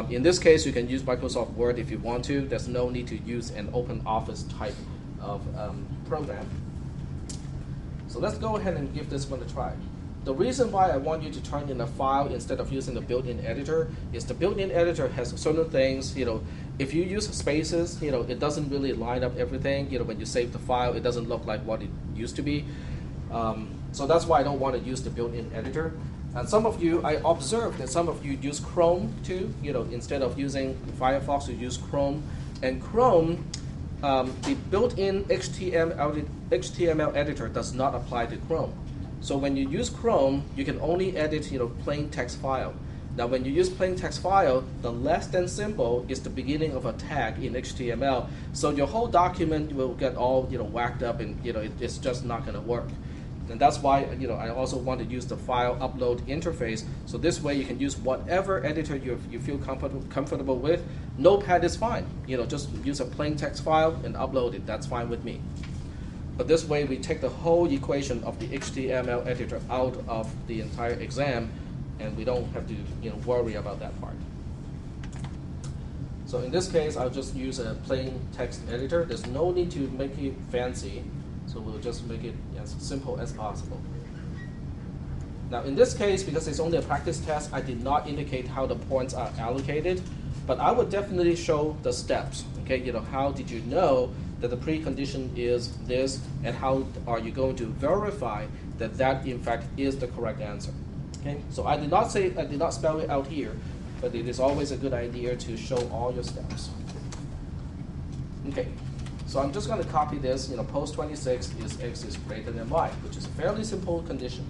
In this case, you can use Microsoft Word if you want to. There's no need to use an open office type of program. So let's go ahead and give this one a try. The reason why I want you to turn in a file instead of using the built-in editor is the built-in editor has certain things, if you use spaces, it doesn't really line up everything. When you save the file, it doesn't look like what it used to be. So that's why I don't want to use the built-in editor. And some of you, I observed that some of you use Chrome too. Instead of using Firefox, you use Chrome. And Chrome, the built-in HTML editor does not apply to Chrome. So when you use Chrome, you can only edit plain text file. Now when you use plain text file, the less than symbol is the beginning of a tag in HTML. So your whole document will get all whacked up, and it's just not going to work. And that's why I also want to use the file upload interface. So this way you can use whatever editor you feel comfortable with. Notepad is fine. Just use a plain text file and upload it. That's fine with me. But this way we take the whole equation of the HTML editor out of the entire exam, and we don't have to worry about that part. So in this case, I'll just use a plain text editor. There's no need to make it fancy. So we'll just make it as simple as possible. Now in this case, because it's only a practice test, I did not indicate how the points are allocated, but I would definitely show the steps. Okay, how did you know that the precondition is this, and how are you going to verify that that in fact is the correct answer? Okay, so I did not spell it out here, but it is always a good idea to show all your steps. Okay. So I'm just going to copy this. Post 26 is x is greater than y, which is a fairly simple condition.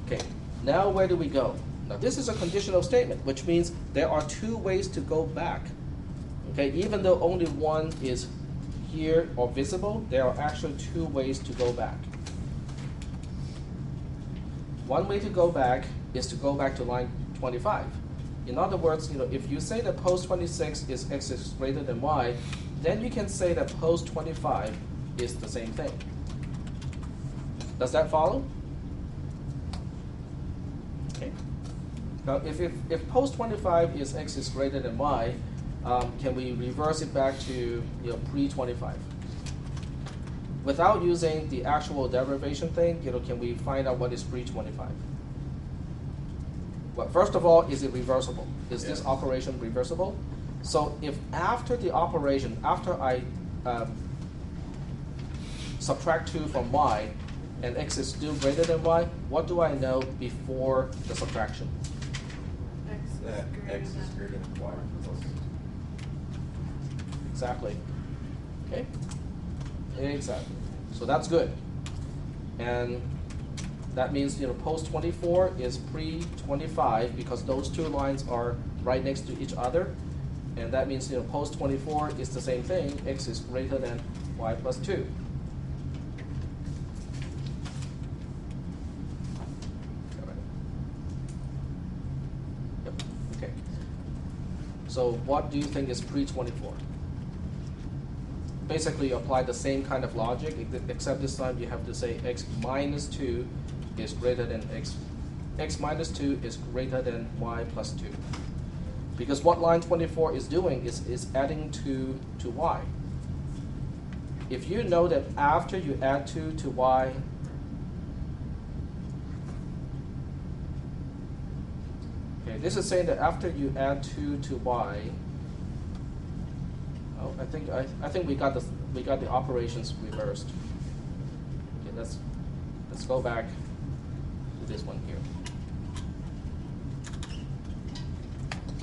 Okay, now where do we go? Now this is a conditional statement, which means there are two ways to go back. Okay, even though only one is here or visible, there are actually two ways to go back. One way to go back is to go back to line 25. In other words, if you say that post 26 is x is greater than y, then you can say that post 25 is the same thing. Does that follow? Okay. Now, if post 25 is x is greater than y, can we reverse it back to pre-25? Without using the actual derivation thing, can we find out what is pre-25? Well, first of all, is it reversible? Is this operation reversible? So if after the operation, after I subtract 2 from y, and x is still greater than y, what do I know before the subtraction? That x is greater than y plus. Exactly. Okay? Exactly. So that's good. And that means post 24 is pre-25 because those two lines are right next to each other. And that means post 24 is the same thing. X is greater than y plus 2. Yep. Okay. So what do you think is pre-24? Basically, you apply the same kind of logic, except this time you have to say x minus 2 is greater than x minus 2 is greater than y plus 2. Because what line 24 is doing is adding 2 to y. If you know that after you add 2 to y, okay, this is saying that after you add 2 to y, oh, I think we got the operations reversed. Okay, let's go back to this one here.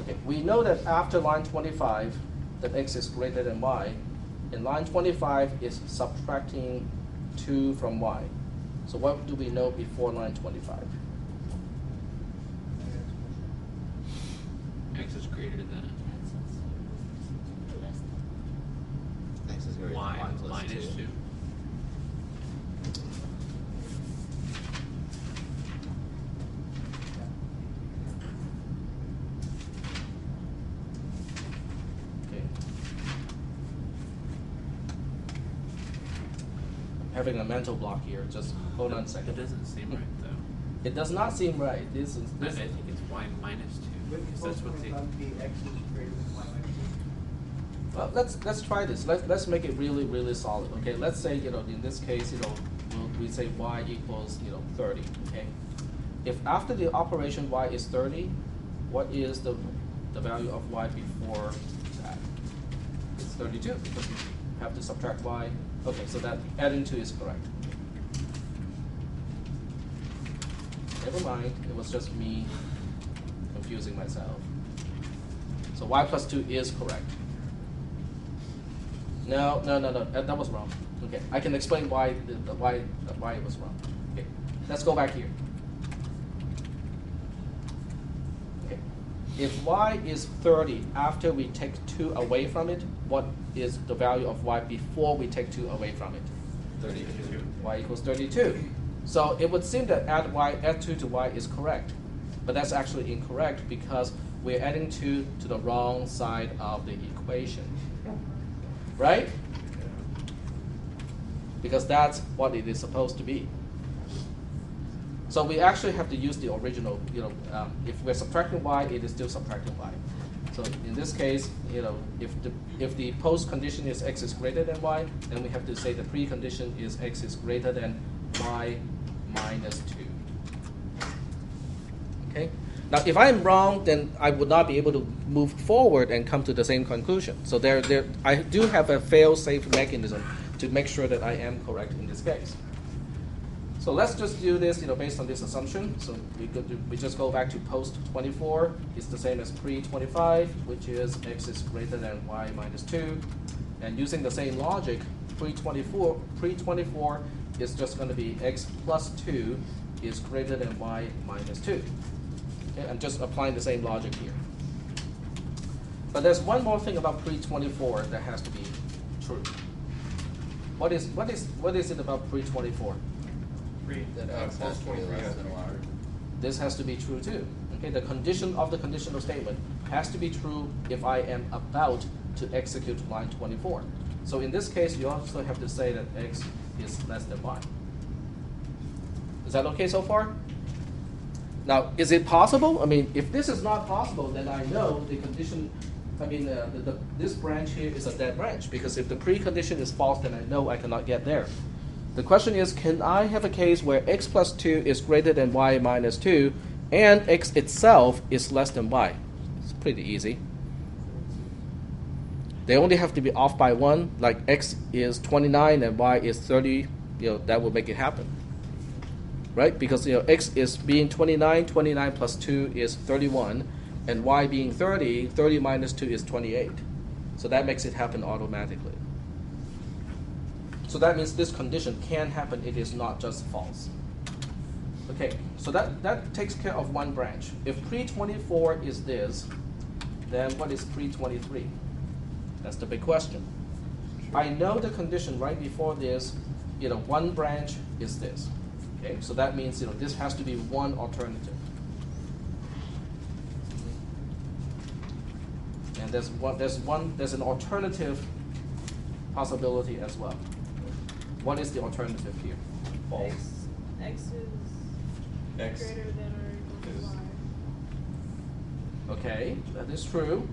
Okay, we know that after line 25, that x is greater than y, and line 25 is subtracting 2 from y. So what do we know before line 25? X is greater than X is greater y than y plus minus 2. Having a mental block here. Just hold on a second. It doesn't seem right though. It does not seem right. I think it's y minus 2 because that's what the. X is greater than y minus 2. Well, let's try this. Let's make it really solid. Okay. Let's say in this case we say y equals 30. Okay. If after the operation y is 30, what is the value of y before that? It's 32 because we have to subtract y. Okay, so that adding 2 is correct. Never mind, it was just me confusing myself. So y plus 2 is correct. No, that was wrong. Okay, I can explain why why it was wrong. Okay, let's go back here. Okay, if y is 30 after we take 2 away from it, what is the value of y before we take 2 away from it? 32. Y equals 32. So it would seem that add 2 to y is correct, but that's actually incorrect because we're adding 2 to the wrong side of the equation, right? Because that's what it is supposed to be. So we actually have to use the original, if we're subtracting y, it is still subtracting y. So in this case, if the post condition is x is greater than y, then we have to say the precondition is x is greater than y minus 2. Okay? Now, if I'm wrong, then I would not be able to move forward and come to the same conclusion. So I do have a fail-safe mechanism to make sure that I am correct in this case. So let's just do this, based on this assumption. So we just go back to post 24. It's the same as pre 25, which is x is greater than y minus 2. And using the same logic, pre 24 is just going to be x plus 2 is greater than y minus 2. Okay, I'm just applying the same logic here. But there's one more thing about pre 24 that has to be true. What is it about pre 24? That x has to be less than y. This has to be true too. Okay, the condition of the conditional statement has to be true if I am about to execute line 24. So in this case, you also have to say that x is less than y. Is that okay so far? Now, is it possible? I mean, if this is not possible, then I know the condition, this branch here is a dead branch, because if the precondition is false, then I know I cannot get there. The question is, can I have a case where x plus 2 is greater than y minus 2, and x itself is less than y? It's pretty easy. They only have to be off by 1, like x is 29 and y is 30, that will make it happen. Right? Because x is being 29, 29 plus 2 is 31, and y being 30, 30 minus 2 is 28. So that makes it happen automatically. So that means this condition can happen, it is not just false. Okay, so that takes care of one branch. If pre-24 is this, then what is pre-23? That's the big question. I know the condition right before this, one branch is this. Okay, so that means this has to be one alternative. And there's an alternative possibility as well. What is the alternative here? False. X is X greater than or equal to is- y. Okay, that is true.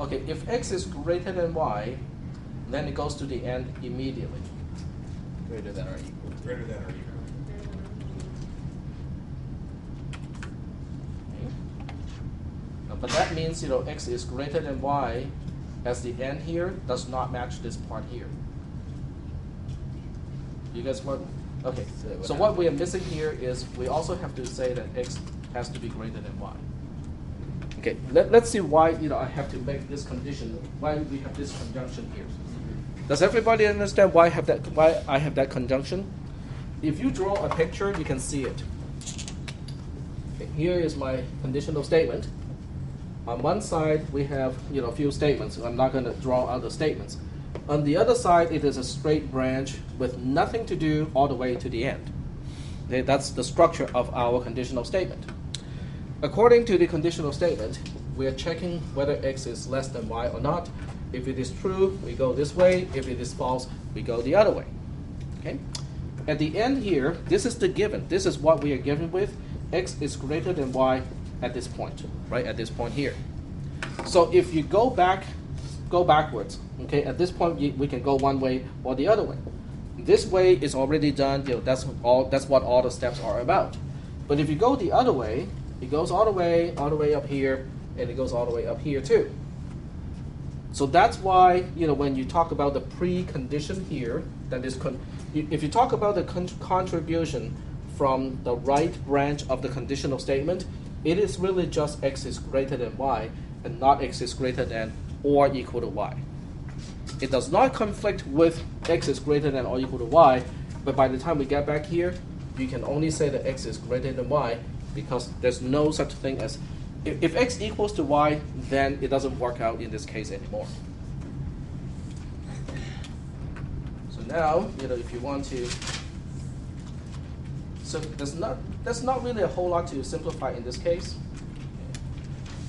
Okay, if x is greater than y, then it goes to the end immediately. Greater than or equal to. Greater than or equal. Greater than or equal Okay. But that means x is greater than y, as the end here does not match this part here. You guys want? Okay. So what we are missing here is we also have to say that x has to be greater than y. Okay. Let's see why I have to make this condition. Why we have this conjunction here. Does everybody understand why I have that conjunction? If you draw a picture, you can see it. Okay, here is my conditional statement. On one side, we have a few statements. I'm not going to draw out the statements. On the other side, it is a straight branch with nothing to do all the way to the end. Okay, that's the structure of our conditional statement. According to the conditional statement, we are checking whether x is less than y or not. If it is true, we go this way. If it is false, we go the other way. Okay? At the end here, this is the given. This is what we are given with. X is greater than y at this point, right? At this point here. So if you go backwards. Okay, at this point we can go one way or the other way. This way is already done. That's what all the steps are about. But if you go the other way, it goes all the way up here, and it goes all the way up here too. So that's why when you talk about the precondition here, that is, if you talk about the contribution from the right branch of the conditional statement, it is really just x is greater than y and not x is greater than or equal to y. It does not conflict with x is greater than or equal to y, but by the time we get back here, you can only say that x is greater than y because there's no such thing as, if x equals to y, then it doesn't work out in this case anymore. So now, if you want to, so there's not really a whole lot to simplify in this case.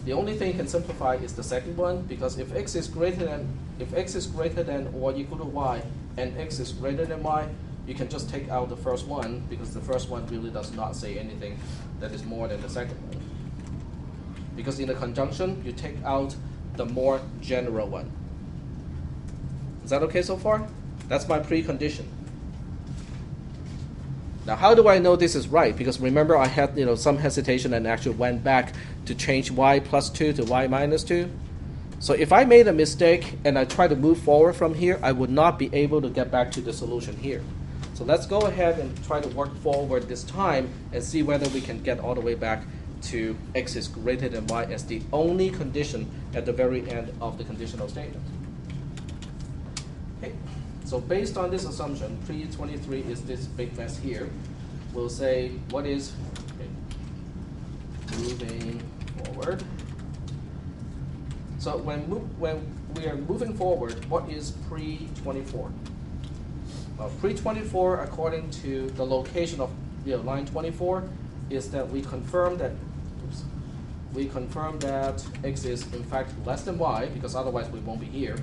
The only thing you can simplify is the second one, because if x is greater than or equal to y and x is greater than y, you can just take out the first one because the first one really does not say anything that is more than the second one. Because in the conjunction, you take out the more general one. Is that okay so far? That's my precondition. Now, how do I know this is right? Because remember, I had some hesitation and actually went back to change y plus 2 to y minus 2. So if I made a mistake and I try to move forward from here, I would not be able to get back to the solution here. So let's go ahead and try to work forward this time and see whether we can get all the way back to x is greater than y as the only condition at the very end of the conditional statement. Okay. So based on this assumption, pre-23 is this big mess here. We'll say what is moving forward. So when we are moving forward, what is pre-24? Pre-24, according to the location of line 24, is that we confirm that x is in fact less than y, because otherwise we won't be here.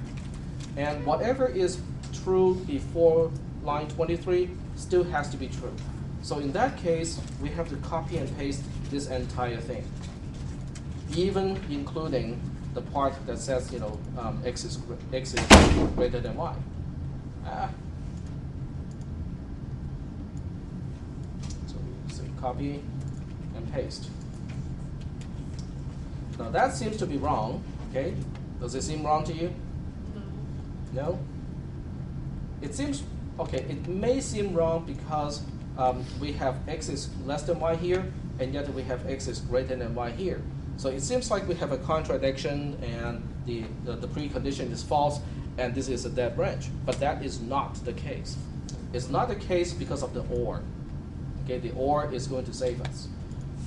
And whatever is true before line 23 still has to be true. So in that case, we have to copy and paste this entire thing, even including the part that says x is greater than y. So we say copy and paste. Now that seems to be wrong. Okay, does it seem wrong to you? No? It seems, okay, it may seem wrong because we have x is less than y here, and yet we have x is greater than y here. So it seems like we have a contradiction and the precondition is false, and this is a dead branch. But that is not the case. It's not the case because of the or. Okay, the or is going to save us.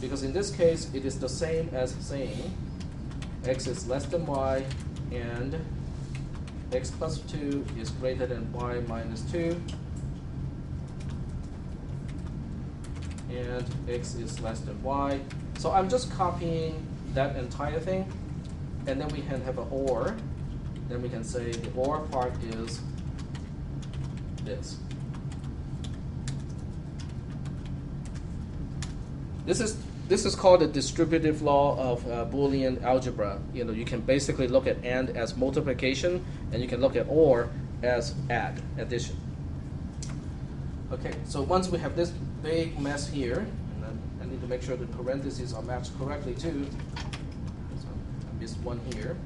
Because in this case, it is the same as saying x is less than y and x plus 2 is greater than y minus 2, and x is less than y. So I'm just copying that entire thing, and then we can have an or. Then we can say the or part is this. This is called the distributive law of Boolean algebra. You can basically look at and as multiplication, and you can look at or as addition. Okay, so once we have this big mess here, and then I need to make sure the parentheses are matched correctly too. So I missed one here.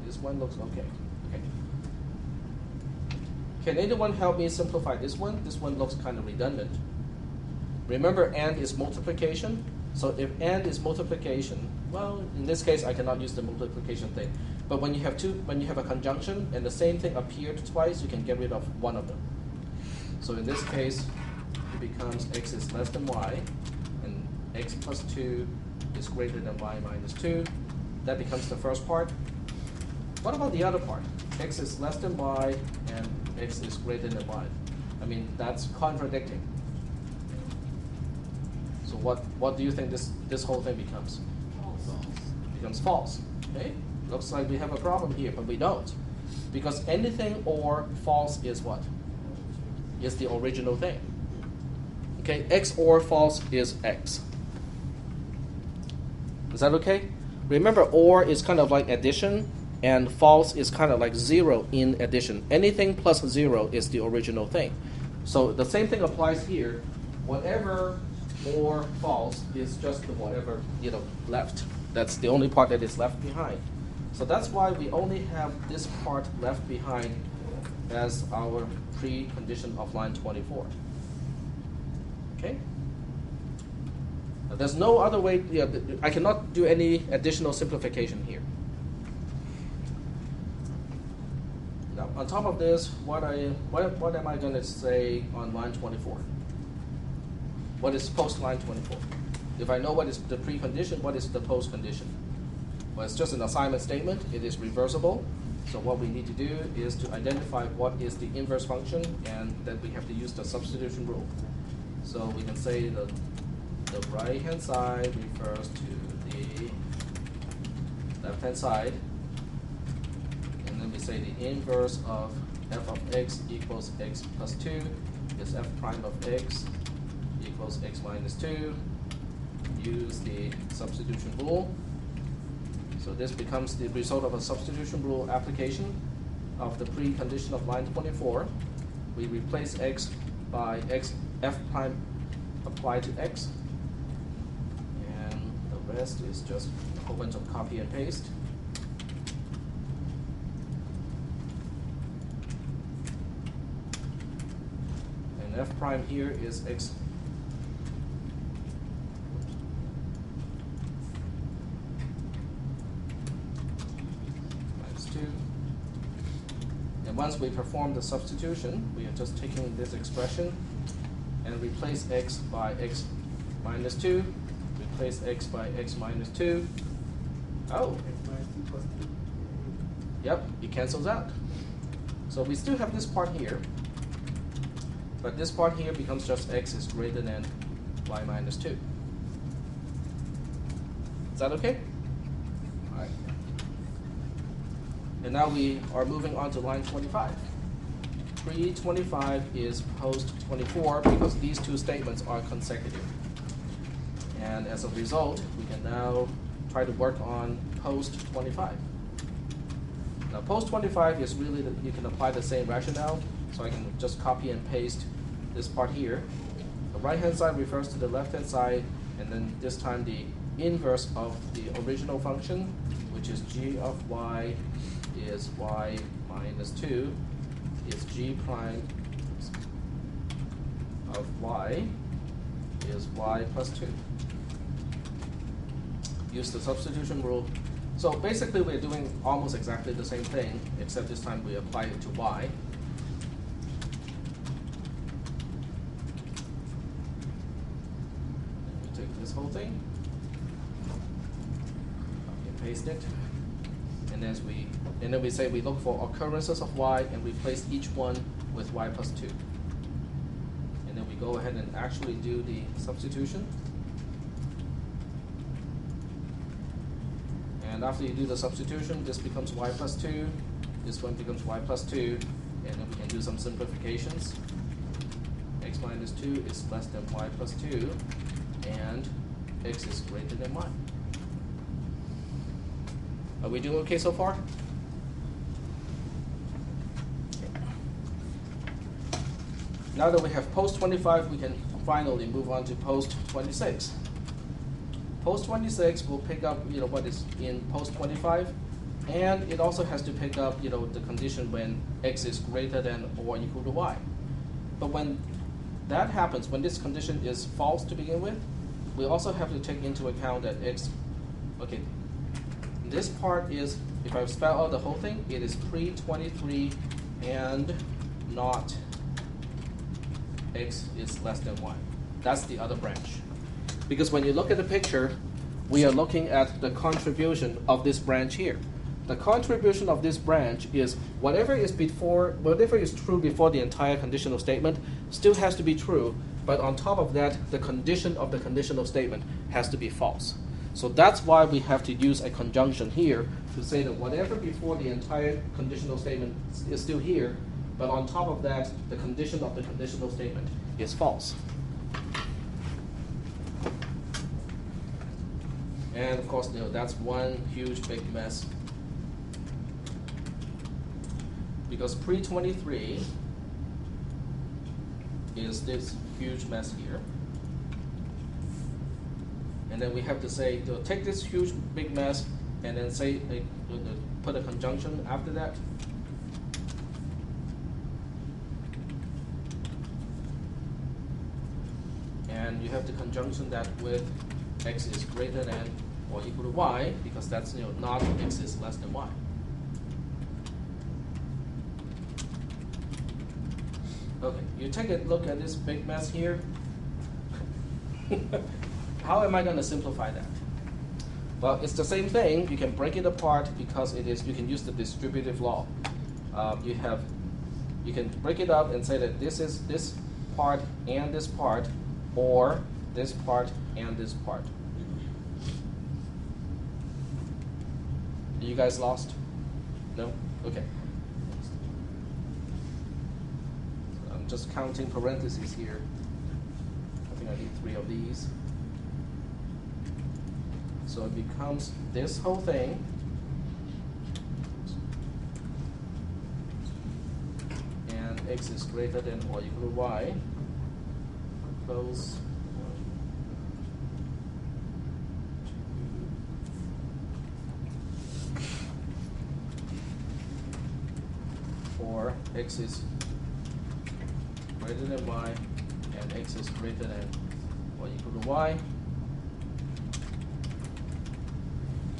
This one looks okay. Okay. Can anyone help me simplify this one? This one looks kind of redundant. Remember, and is multiplication. So if and is multiplication, well, in this case, I cannot use the multiplication thing. But when you have a conjunction and the same thing appeared twice, you can get rid of one of them. So in this case, it becomes x is less than y, and x plus 2 is greater than y minus 2. That becomes the first part. What about the other part? X is less than y, and x is greater than y. I mean, that's contradicting. So what do you think this whole thing becomes? False. Becomes false. Okay? Looks like we have a problem here, but we don't. Because anything or false is what? Is the original thing. Okay, x or false is x. Is that okay? Remember, or is kind of like addition, and false is kind of like 0 in addition. Anything plus 0 is the original thing. So the same thing applies here. Whatever or false is just the whatever left. That's the only part that is left behind. So that's why we only have this part left behind as our precondition of line 24. Okay. Now, there's no other way. Yeah, I cannot do any additional simplification here. Now, on top of this, what am I going to say on line 24? What is post line 24? If I know what is the precondition, what is the post condition? Well, it's just an assignment statement. It is reversible. So what we need to do is to identify what is the inverse function, and then we have to use the substitution rule. So we can say the right-hand side refers to the left-hand side, and then we say the inverse of f of x equals x plus 2 is f prime of x equals x minus 2. Use the substitution rule. So this becomes the result of a substitution rule application of the precondition of line 24. We replace x by x f prime applied to x, and the rest is just a whole bunch of copy and paste. And f prime here is x minus 2. And once we perform the substitution, we are just taking this expression and replace x by x minus 2, replace x by x minus 2. Oh, X minus 2 plus 2. yep, it cancels out. So we still have this part here, but this part here becomes just x is greater than y minus 2. Is that okay? All right. And now we are moving on to line 25. Pre-25 is post-24 because these two statements are consecutive. And as a result, we can now try to work on post-25. Now post-25 is really, you can apply the same rationale, so I can just copy and paste this part here. The right-hand side refers to the left-hand side, and then this time the inverse of the original function, which is g of y is y minus 2, is g prime of y is y plus 2. Use the substitution rule. So basically we're doing almost exactly the same thing, except this time we apply it to y. And we take this whole thing, copy and paste it, and then we say we look for occurrences of y and replace each one with y plus 2. And then we go ahead and actually do the substitution. And after you do the substitution, this becomes y plus 2, this one becomes y plus 2, and then we can do some simplifications. X minus 2 is less than y plus 2, and x is greater than y. Are we doing okay so far? Now that we have post 25, we can finally move on to post 26. Post 26 will pick up, what is in post 25, and it also has to pick up, the condition when x is greater than or equal to y. But when that happens, when this condition is false to begin with, we also have to take into account that x, okay, this part is, if I spell out the whole thing, it is pre-23 and not x is less than y. That's the other branch. Because when you look at the picture, we are looking at the contribution of this branch here. The contribution of this branch is whatever is true before the entire conditional statement still has to be true, but on top of that, the condition of the conditional statement has to be false. So that's why we have to use a conjunction here to say that whatever before the entire conditional statement is still here, but on top of that, the condition of the conditional statement is false. And of course, that's one huge big mess. Because pre-23 is this huge mess here. And then we have to say, take this huge big mess and then say, put a conjunction after that. and you have to conjunction that with x is greater than or equal to y, because that's not x is less than y. Okay, you take a look at this big mess here. How am I going to simplify that? Well, it's the same thing. You can break it apart because you can use the distributive law. You can break it up and say that this is this part and this part, or this part and this part. You guys lost? No? Okay. So I'm just counting parentheses here. I think I need 3 of these. So it becomes this whole thing. And x is greater than or equal to y. Close. 4, x is greater than y, and x is greater than or equal to y.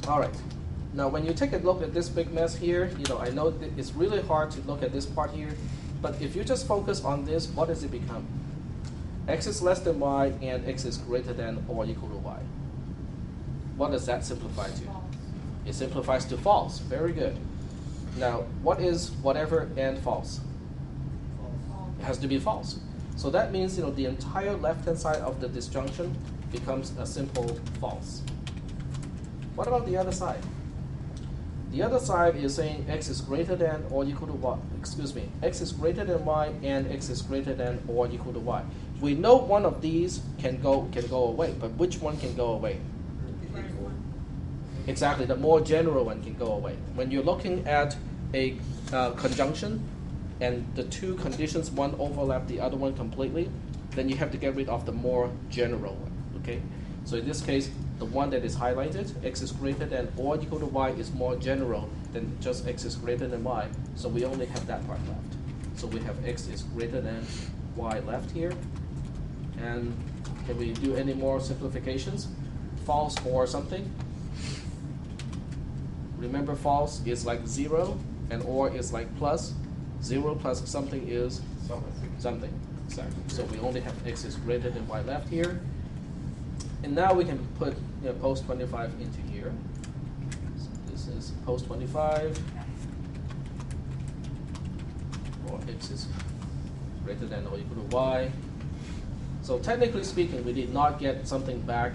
All right. Now, when you take a look at this big mess here, I know that it's really hard to look at this part here, but if you just focus on this, what does it become? X is less than y, and x is greater than or equal to y. What does that simplify to? False. It simplifies to false. Very good. Now, what is whatever and false? It has to be false. So that means the entire left-hand side of the disjunction becomes a simple false. What about the other side? The other side is saying x is greater than or equal to y. Excuse me, x is greater than y and x is greater than or equal to y. We know one of these can go away, but which one can go away? Right one. Exactly, the more general one can go away. When you're looking at a conjunction and the two conditions, one overlap the other one completely, then you have to get rid of the more general one. Okay, so in this case, the one that is highlighted, x is greater than or equal to y, is more general than just x is greater than y. So we only have that part left. So we have x is greater than y left here. And can we do any more simplifications? False or something? Remember, false is like 0, and or is like plus. 0 plus something is something. Exactly. So we only have x is greater than y left here. And now we can put post 25 into here. So this is post 25, or x is greater than or equal to y. So technically speaking, we did not get something back,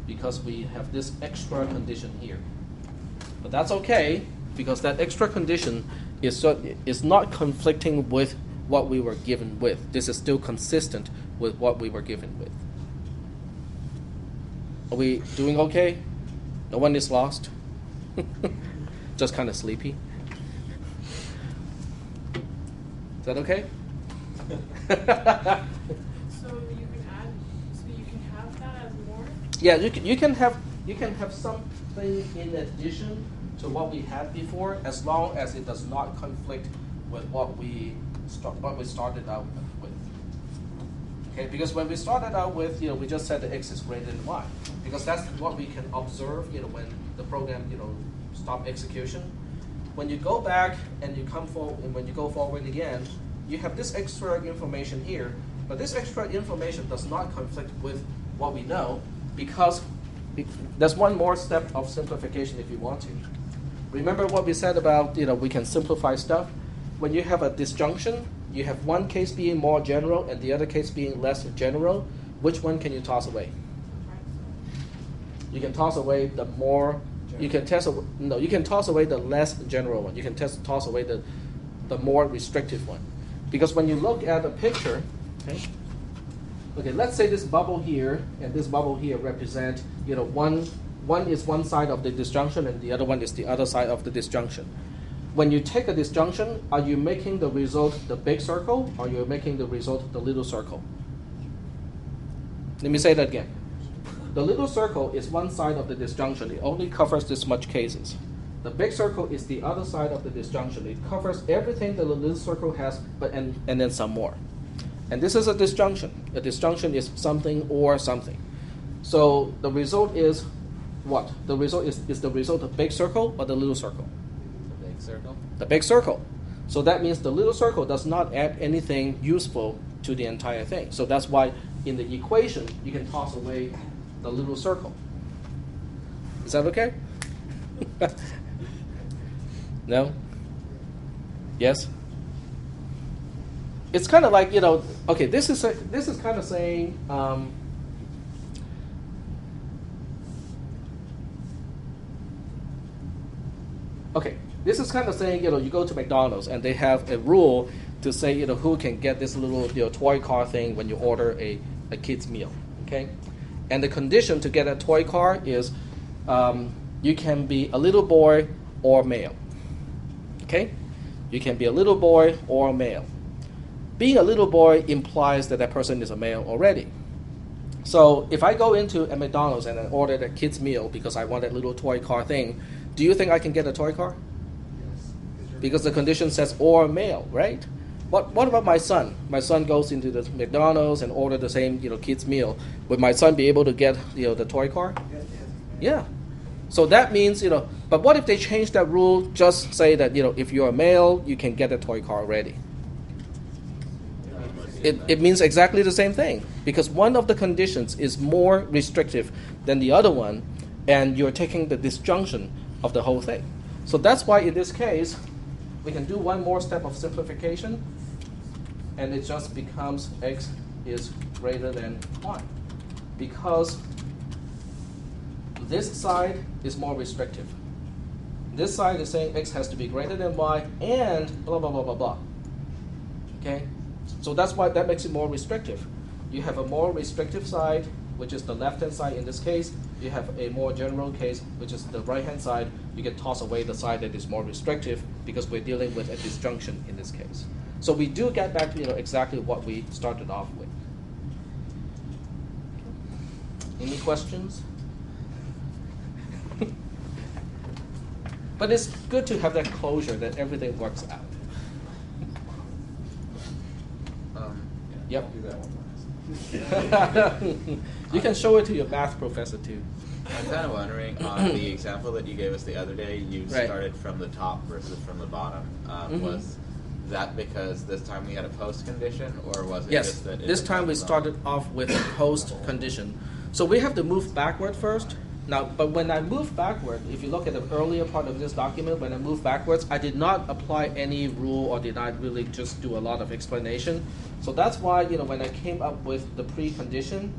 because we have this extra condition here. But that's okay, because that extra condition is not conflicting with what we were given with. This is still consistent with what we were given with. Are we doing okay? No one is lost? Just kind of sleepy? Is that okay? So you can have that as more? Yeah, you can have something in addition to what we had before, as long as it does not conflict with what we started out with. Okay, because when we started out with, we just said that x is greater than y, because that's what we can observe, when the program, stop execution. When you go back and you come forward, and when you go forward again, you have this extra information here, but this extra information does not conflict with what we know, because there's one more step of simplification if you want to. Remember what we said about, we can simplify stuff? When you have a disjunction, you have one case being more general and the other case being less general. Which one can you toss away? You can toss away the more, you can toss away the less general one. You can toss away the more restrictive one. Because when you look at a picture, okay, let's say this bubble here and this bubble here represent, one is one side of the disjunction and the other one is the other side of the disjunction. When you take a disjunction, are you making the result the big circle, or you're making the result the little circle? Let me say that again. The little circle is one side of the disjunction. It only covers this much cases. The big circle is the other side of the disjunction. It covers everything that the little circle has, and then some more. And this is a disjunction. A disjunction is something or something. So the result is what? The result is the result of big circle or the little circle? The big circle. The big circle. So that means the little circle does not add anything useful to the entire thing. So that's why in the equation you can toss away the little circle. Is that okay? No? Yes? It's kind of like, okay, this is kind of saying, okay, this is kind of saying, you go to McDonald's and they have a rule to say, who can get this little, toy car thing when you order a kid's meal, okay? And the condition to get a toy car is you can be a little boy or male, okay? You can be a little boy or male. Being a little boy implies that person is a male already. So if I go into a McDonald's and I order a kid's meal because I want that little toy car thing, do you think I can get a toy car? Yes. Because the condition says or male, right? What about my son? My son goes into the McDonald's and order the same kid's meal. Would my son be able to get the toy car? Yes. Yeah. So that means but what if they change that rule? Just say that if you're a male, you can get a toy car already. It means exactly the same thing because one of the conditions is more restrictive than the other one, and you're taking the disjunction of the whole thing. So that's why in this case, we can do one more step of simplification, and it just becomes x is greater than 1. Because this side is more restrictive. This side is saying x has to be greater than y and blah, blah, blah, blah, blah. Okay? So that's why that makes it more restrictive. You have a more restrictive side, which is the left-hand side in this case. You have a more general case, which is the right-hand side. You can toss away the side that is more restrictive because we're dealing with a disjunction in this case. So we do get back to exactly what we started off with. Any questions? But it's good to have that closure that everything works out. Yep. Do that one. You can show it to your math professor too. I'm kind of wondering, on the example that you gave us the other day, you Right. started from the top versus from the bottom. Was that because this time we had a post condition, or was it Yes, just that it this time we depends on- started off with a post condition. So we have to move backward first. Now, but when I move backward, if you look at the earlier part of this document, when I move backwards, I did not apply any rule or did not really just do a lot of explanation. So that's why, when I came up with the precondition,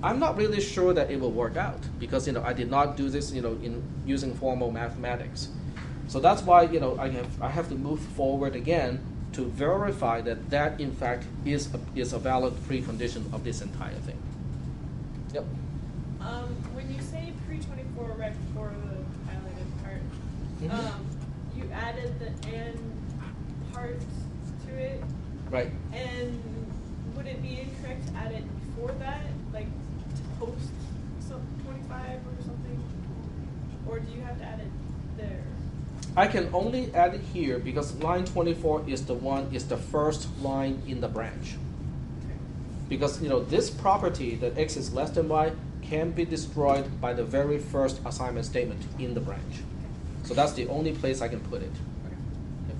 I'm not really sure that it will work out because, I did not do this, in using formal mathematics. So that's why, I have to move forward again to verify that that in fact is a valid precondition of this entire thing. Yep. When you say pre-24 right before the highlighted part, you added the and part to it, Right. and would it be incorrect to add it before that, like to post some 25 or something, or do you have to add it there? I can only add it here because line 24 is the first line in the branch. Because this property that x is less than y can be destroyed by the very first assignment statement in the branch. So that's the only place I can put it. Yep.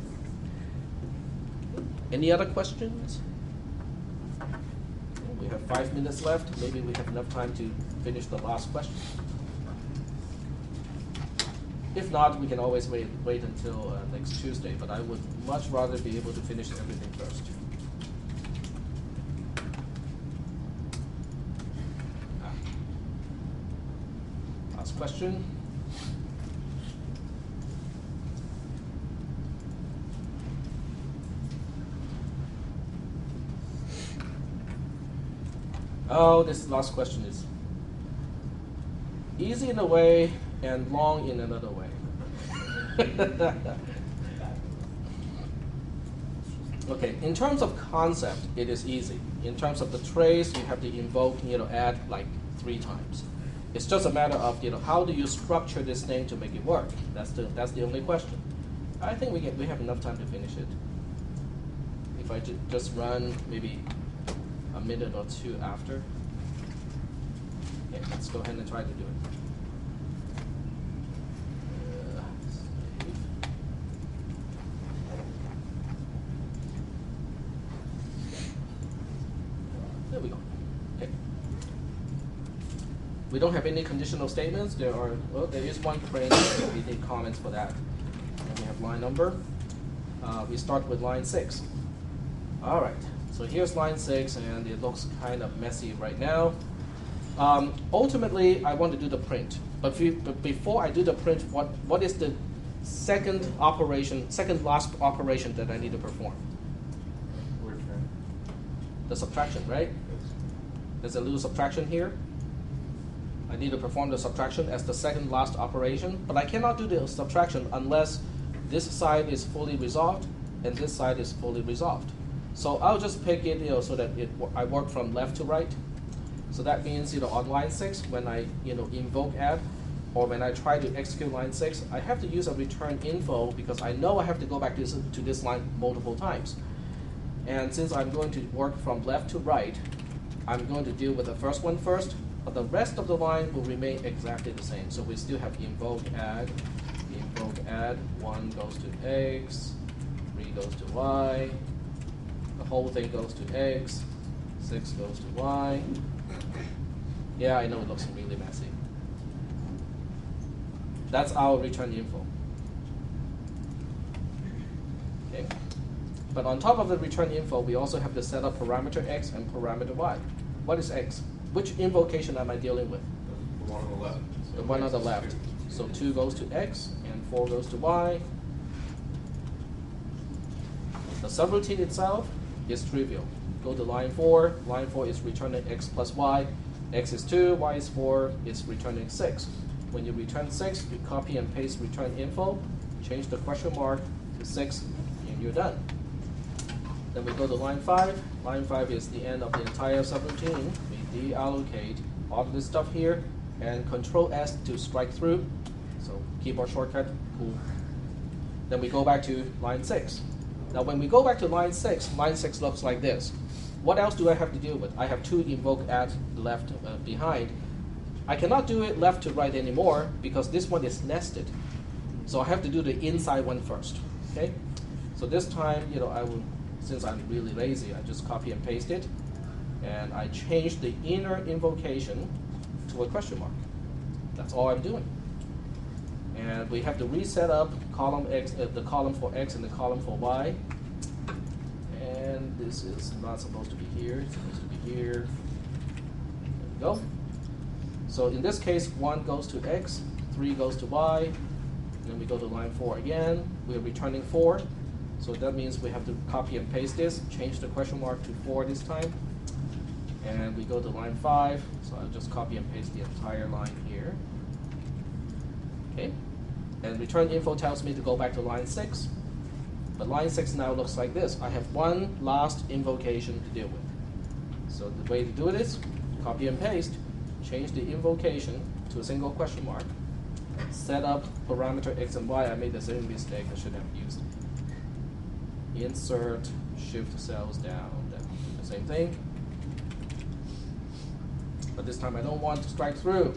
Any other questions? We have 5 minutes left. Maybe we have enough time to finish the last question. If not, we can always wait until next Tuesday, but I would much rather be able to finish everything first. Last question. Oh, this last question is easy in a way and long in another way. Okay, in terms of concept, it is easy. In terms of the trace, you have to invoke, add like 3 times. It's just a matter of, how do you structure this thing to make it work? That's the only question. I think we have enough time to finish it. if I just run maybe a minute or two after. Okay, let's go ahead and try to do it. Save. There we go. Okay. We don't have any conditional statements. There is one print. We need comments for that. And we have line number. We start with line 6. All right. So here's line 6, and it looks kind of messy right now. Ultimately, I want to do the print. But before I do the print, what is the second last operation that I need to perform? The subtraction, right? There's a little subtraction here. I need to perform the subtraction as the second last operation, but I cannot do the subtraction unless this side is fully resolved and this side is fully resolved. So I'll just pick it, so that I work from left to right. So that means, on line 6, when I, invoke add, or when I try to execute line 6, I have to use a return info because I know I have to go back to this line multiple times. And since I'm going to work from left to right, I'm going to deal with the first one first, but the rest of the line will remain exactly the same. So we still have invoke add, 1 goes to x, 3 goes to y, the whole thing goes to x, 6 goes to y. Yeah, I know it looks really messy. That's our return info. Okay. But on top of the return info, we also have to set up parameter x and parameter y. What is x? Which invocation am I dealing with? The one on the left. The one on the left. So 2 goes to x and 4 goes to y. The subroutine itself is trivial. Go to line 4. Line 4 is returning x plus y. X is 2, y is 4, it's returning 6. When you return 6, you copy and paste return info, change the question mark to 6, and you're done. Then we go to line 5. Line 5 is the end of the entire subroutine. We deallocate all of this stuff here, and Control S to strike through. So keyboard shortcut, cool. Then we go back to line 6. Now when we go back to line 6 looks like this. What else do I have to deal with? I have 2 invoke add left behind. I cannot do it left to right anymore because this one is nested. So I have to do the inside one first. Okay? So this time, I will, since I'm really lazy, I just copy and paste it, and I change the inner invocation to a question mark. That's all I'm doing. And we have to reset up column x, the column for x and the column for y. And this is not supposed to be here, it's supposed to be here. There we go. So in this case, 1 goes to x, 3 goes to y, and then we go to line 4 again. We're returning 4, so that means we have to copy and paste this, change the question mark to 4 this time. And we go to line 5, so I'll just copy and paste the entire line here. Okay, and return info tells me to go back to line 6. But line 6 now looks like this. I have one last invocation to deal with. So the way to do it is copy and paste, change the invocation to a single question mark, set up parameter x and y. I made the same mistake. I should have used insert shift cells down. Then do the same thing. But this time I don't want to strike through.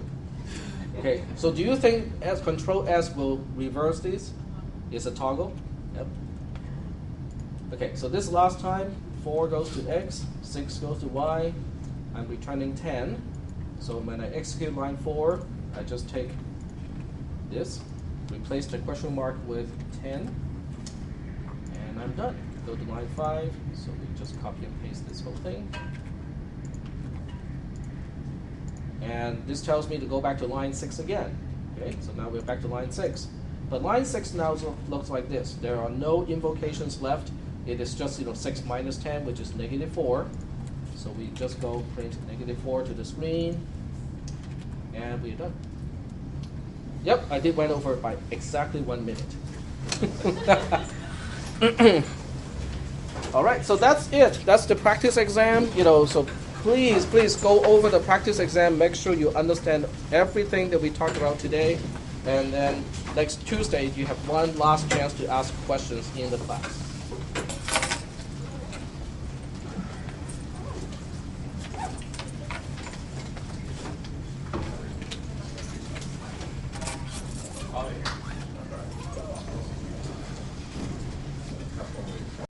Okay, so do you think as Control S will reverse these? It's a toggle? Yep. Okay, so this last time, 4 goes to x, 6 goes to y. I'm returning 10. So when I execute line 4, I just take this, replace the question mark with 10, and I'm done. Go to line 5, so we just copy and paste this whole thing. And this tells me to go back to line 6 again. Okay, so now we're back to line 6. But line 6 now looks like this. There are no invocations left. It is just 6 minus 10, which is -4. So we just go print -4 to the screen, and we're done. Yep, I did went over by exactly 1 minute. All right, so that's it. That's the practice exam. So please go over the practice exam. Make sure you understand everything that we talked about today, and then next Tuesday you have one last chance to ask questions in the class.